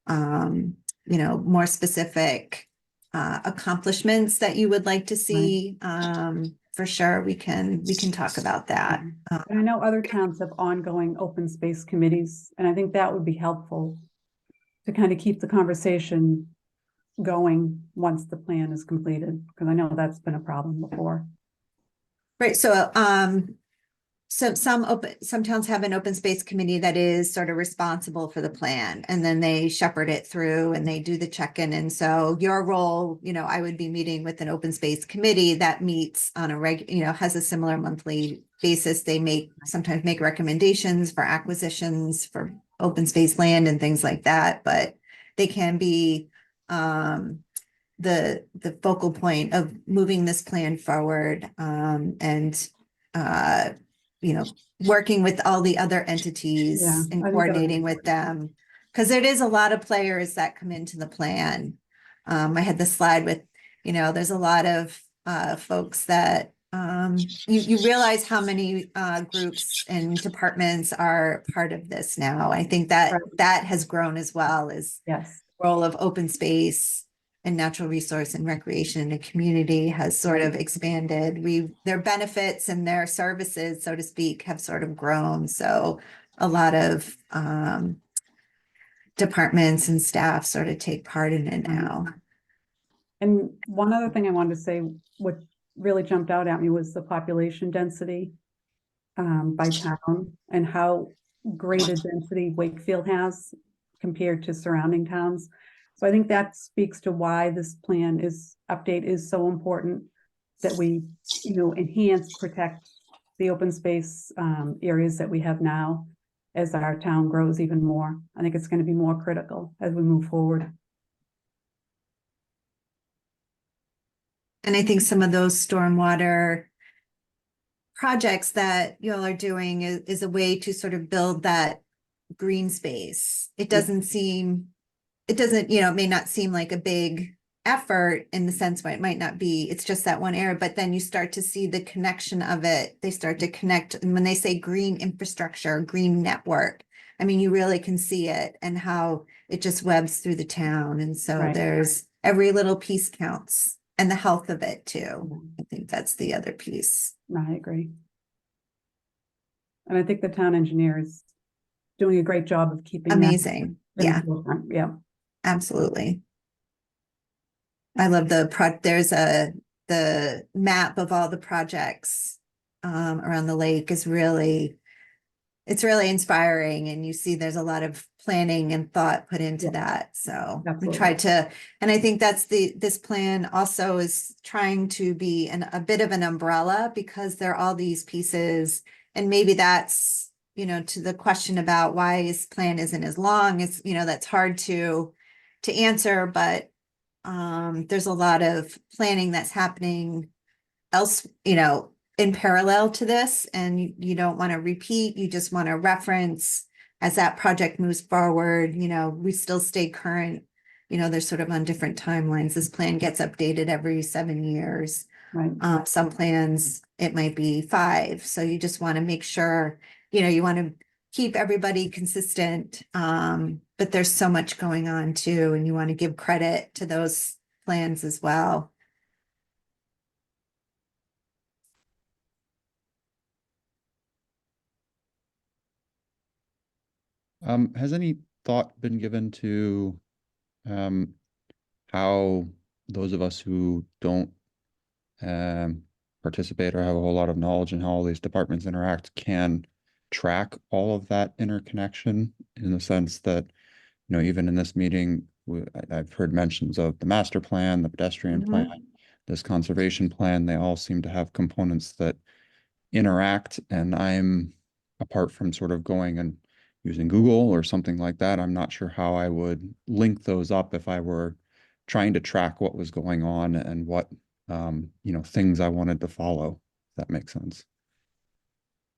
more specific accomplishments that you would like to see. For sure, we can talk about that. And I know other towns have ongoing open space committees, and I think that would be helpful to kind of keep the conversation going once the plan is completed, because I know that's been a problem before. Right. So some towns have an open space committee that is sort of responsible for the plan, and then they shepherd it through and they do the check-in. And so your role, I would be meeting with an open space committee that meets on a has a similar monthly basis. They sometimes make recommendations for acquisitions for open space land and things like that, but they can be the focal point of moving this plan forward, and working with all the other entities and coordinating with them, because there is a lot of players that come into the plan. I had the slide with, there's a lot of folks that you realize how many groups and departments are part of this now. I think that that has grown as well as the role of open space and natural resource and recreation in the community has sort of expanded. Their benefits and their services, so to speak, have sort of grown. So a lot of departments and staff sort of take part in it now. And one other thing I wanted to say, what really jumped out at me was the population density by town and how great a density Wakefield has compared to surrounding towns. So I think that speaks to why this update is so important, that we, enhance, protect the open space areas that we have now as our town grows even more. I think it's going to be more critical as we move forward. And I think some of those stormwater projects that you all are doing is a way to sort of build that green space. It doesn't, it may not seem like a big effort in the sense where it might not be, it's just that one area, but then you start to see the connection of it. They start to connect. And when they say green infrastructure, green network, I mean, you really can see it and how it just webs through the town. And so Right. there's every little piece counts, and the health of it too. I think that's the other piece. No, I agree. And I think the town engineer is doing a great job of keeping that Amazing. in the Yeah, forefront. Yeah. absolutely. I love there's the map of all the projects around the lake is it's really inspiring, and you see there's a lot of planning and thought put into Yeah. that. So we Absolutely. tried to, and I think that's this plan also is trying to be a bit of an umbrella, because there are all these pieces, and maybe that's, to the question about why his plan isn't as long, it's, that's hard to answer, but there's a lot of planning that's happening else, in parallel to this, and you don't want to repeat, you just want to reference as that project moves forward, we still stay current, they're sort of on different timelines. This plan gets updated every 7 years. Right. Some plans, it might be 5. So you just want to make sure, you want to keep everybody consistent. But there's so much going on too, and you want to give credit to those plans as well. Has any thought been given to how those of us who don't participate or have a whole lot of knowledge in how all these departments interact can track all of that interconnection, in the sense that, even in this meeting, I've heard mentions of the master plan, the pedestrian Mhm. plan, this conservation plan. They all seem to have components that interact, and I'm, apart from sort of going and using Google or something like that, I'm not sure how I would link those up if I were trying to track what was going on and what things I wanted to follow. If that makes sense.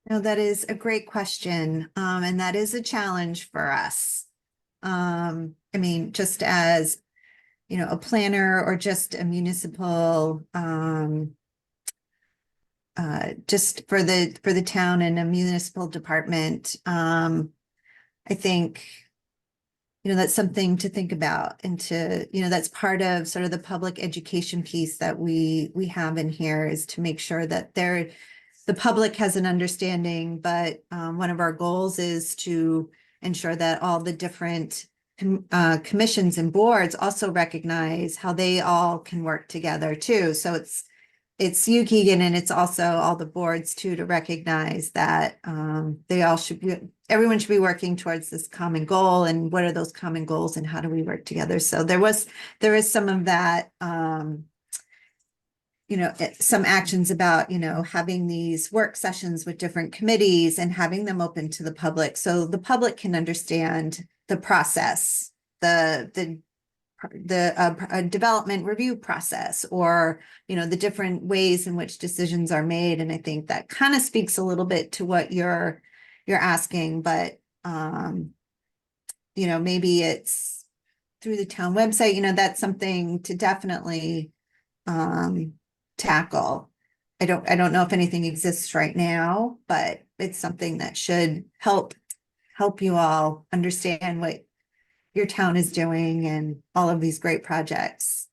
No, that is a great question. And that is a challenge for us. I mean, just as, a planner or just a municipal, just for the town and a municipal department, I think, that's something to think about, and to, that's part of sort of the public education piece that we have in here, is to make sure that the public has an understanding, but one of our goals is to ensure that all the different commissions and boards also recognize how they all can work together too. So it's you, Keegan, and it's also all the boards too, to recognize that everyone should be working towards this common goal, and what are those common goals and how do we work together? So there is some of that, some actions about, having these work sessions with different committees and having them open to the public, so the public can understand the process, the development review process, or, the different ways in which decisions are made. And I think that kind of speaks a little bit to what you're asking, but, maybe it's through the town website, that's something to definitely, tackle. I don't know if anything exists right now, but it's something that should help you all understand what your town is doing and all of these great projects.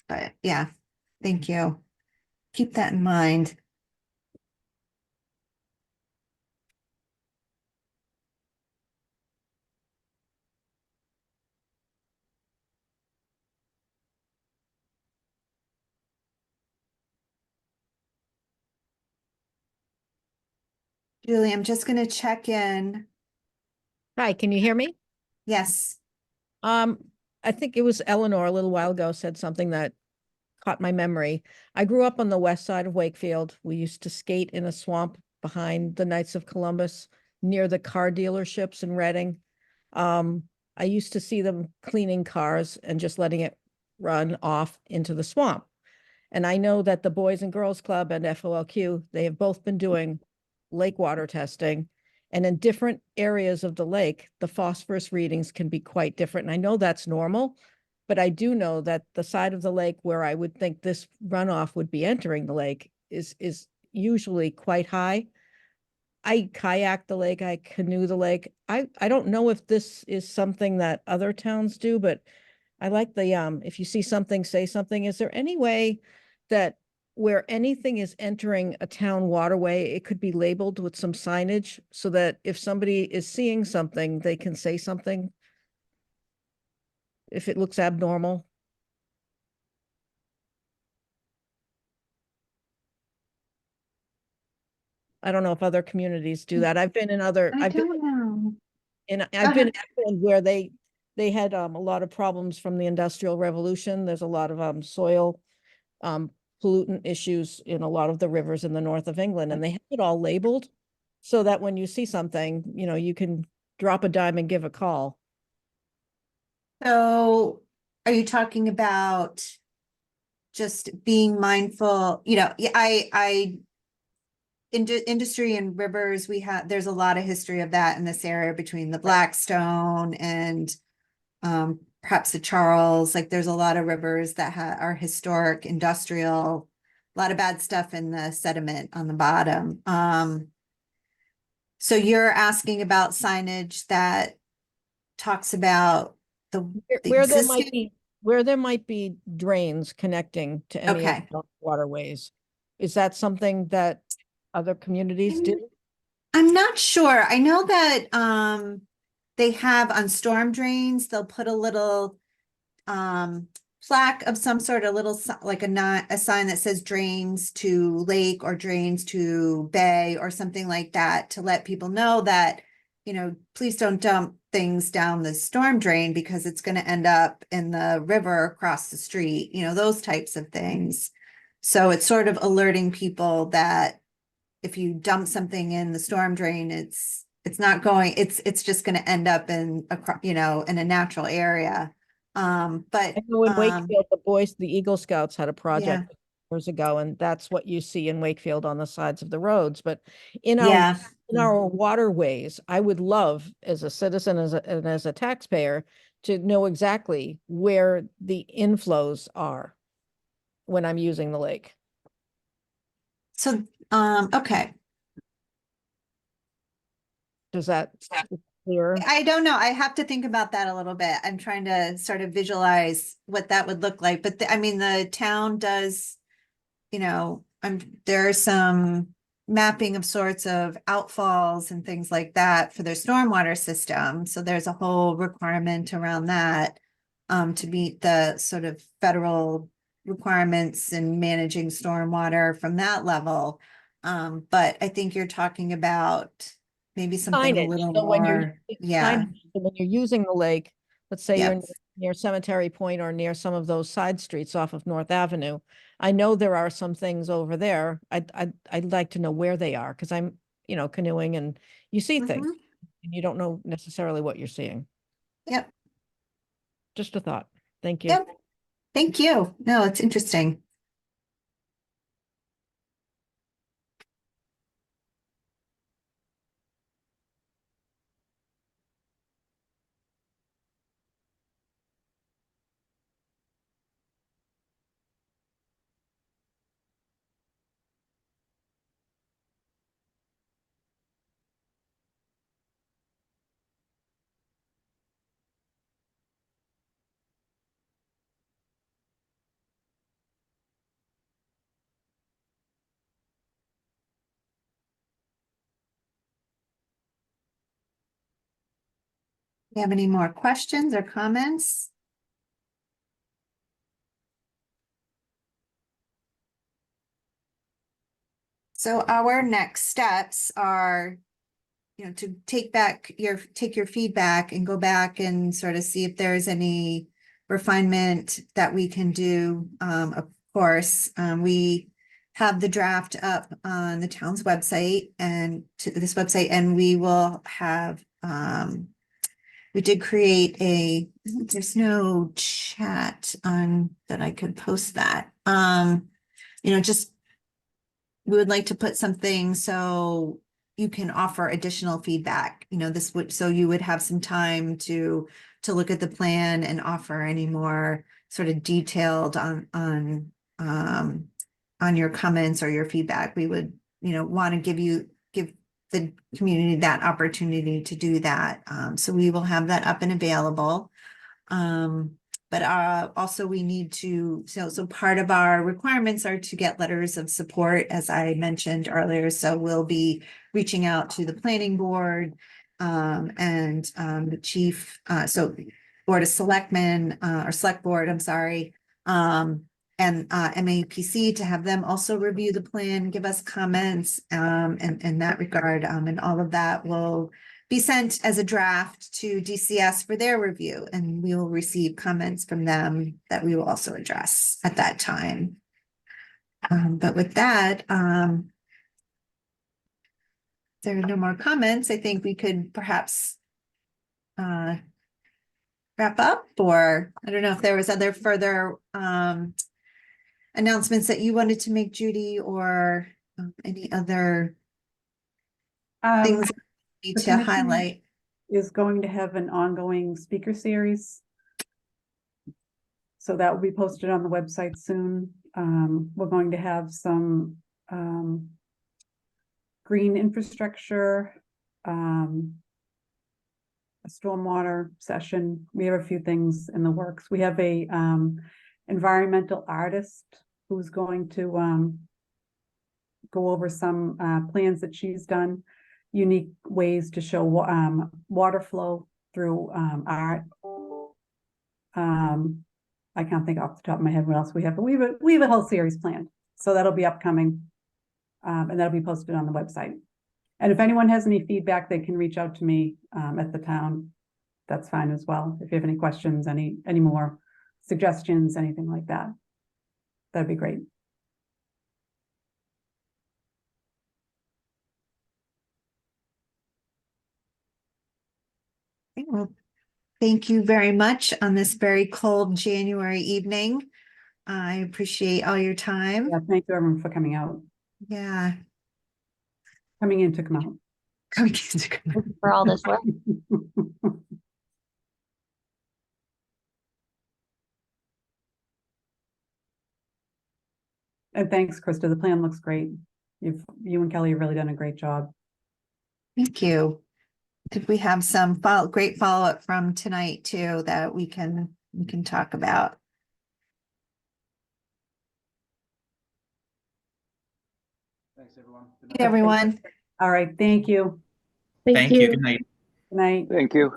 But yeah, thank you. Keep that in mind. Julie, I'm just gonna check in. Hi, can you hear me? Yes. Um, I think it was Eleanor a little while ago said something that caught my memory. I grew up on the west side of Wakefield. We used to skate in a swamp behind the Knights of Columbus near the car dealerships in Reading. I used to see them cleaning cars and just letting it run off into the swamp. And I know that the Boys and Girls Club and FOLQ, they have both been doing lake water testing. And in different areas of the lake, the phosphorus readings can be quite different. And I know that's normal, but I do know that the side of the lake where I would think this runoff would be entering the lake is usually quite high. I kayak the lake, I canoe the lake. I don't know if this is something that other towns do, but I like the if you see something, say something. Is there any way that where anything is entering a town waterway, it could be labeled with some signage so that if somebody is seeing something, they can say something if it looks abnormal? I don't know if other communities do that. I've been in other, I don't know. I've been in Ireland where they had a lot of problems from the Industrial Revolution. There's a lot of soil pollutant issues in a lot of the rivers in the north of England, and they have it all labeled so that when you see something, you know, you can drop a dime and give a call. So are you talking about just being mindful? You know, industry and rivers, there's a lot of history of that in this area between the Blackstone and perhaps the Charles. Like there's a lot of rivers that are historic, industrial, a lot of bad stuff in the sediment on the bottom. So you're asking about signage that talks about the Where there might existing. be, where there might be drains connecting to any of Okay. the waterways. Is that something that other communities do? I'm not sure. I know that they have on storm drains, they'll put a little plaque of some sort, a little like a sign that says drains to lake or drains to bay or something like that to let people know that, you know, please don't dump things down the storm drain because it's going to end up in the river across the street, you know, those types of things. So it's sort of alerting people that if you dump something in the storm drain, it's not going, it's just going to end up in a, you know, in a natural area. But I know in Wakefield, the Eagle Scouts had a yeah, project years ago, and that's what you see in Wakefield on the sides of the roads. But in yeah. our waterways, I would love as a citizen and as a taxpayer to know exactly where the inflows are when I'm using the lake. So, okay. Does that clear? I don't know. I have to think about that a little bit. I'm trying to sort of visualize what that would look like. But I mean, the town does, you know, there's some mapping of sorts of outfalls and things like that for their stormwater system. So there's a whole requirement around that to meet the sort of federal requirements in managing stormwater from that level. But I think you're talking about maybe something a Signage. little So when you're more, yeah, when you're using the lake, let's say yeah. you're near Cemetery Point or near some of those side streets off of North Avenue. I know there are some things over there. I'd like to know where they are because I'm, you know, canoeing and you see things Mhm. and you don't know necessarily what you're seeing. Yep, Just a thought. Thank you. yep. Thank you. No, it's interesting. You have any more questions or comments? So our next steps are, to take your feedback and go back and sort of see if there's any refinement that we can do. Of course, we have the draft up on the town's website and to this website, and we will have, we did create there's no chat on that I could post that. Just we would like to put something so you can offer additional feedback. So you would have some time to look at the plan and offer any more sort of detailed on your comments or your feedback. We would, want to give the community that opportunity to do that. So we will have that up and available. But also we need to, so part of our requirements are to get letters of support, as I mentioned earlier. So we'll be reaching out to the planning board and the chief, so Board of Selectmen, or Select Board, I'm sorry, and MAPC to have them also review the plan, give us comments in that regard. And all of that will be sent as a draft to DCS for their review, and we will receive comments from them that we will also address at that time. But with that, there are no more comments. I think we could perhaps wrap up, or I don't know if there was other further announcements that you wanted to make, Judy, or any other things The to commission highlight. is going to have an ongoing speaker series. So that will be posted on the website soon. We're going to have some green infrastructure, a stormwater session. We have a few things in the works. We have a environmental artist who's going to go over some plans that she's done, unique ways to show water flow through art. I can't think off the top of my head what else we have, but we have a whole series planned. So that'll be upcoming. And that'll be posted on the website. And if anyone has any feedback, they can reach out to me at the town. That's fine as well. If you have any questions, any more suggestions, anything like that, that'd be great. Well, thank you very much on this very cold January evening. I appreciate all your time. Yeah, thank you everyone for coming out. Yeah. Coming in to come out. For all this work. And thanks, Krista. The plan looks great. You and Kelly have really done a great job. Thank you. Did we have some great follow-up from tonight too that we can talk about? Thanks, everyone. Good night, everyone. All right, thank you. Thank you. Good night. Good night. Thank you.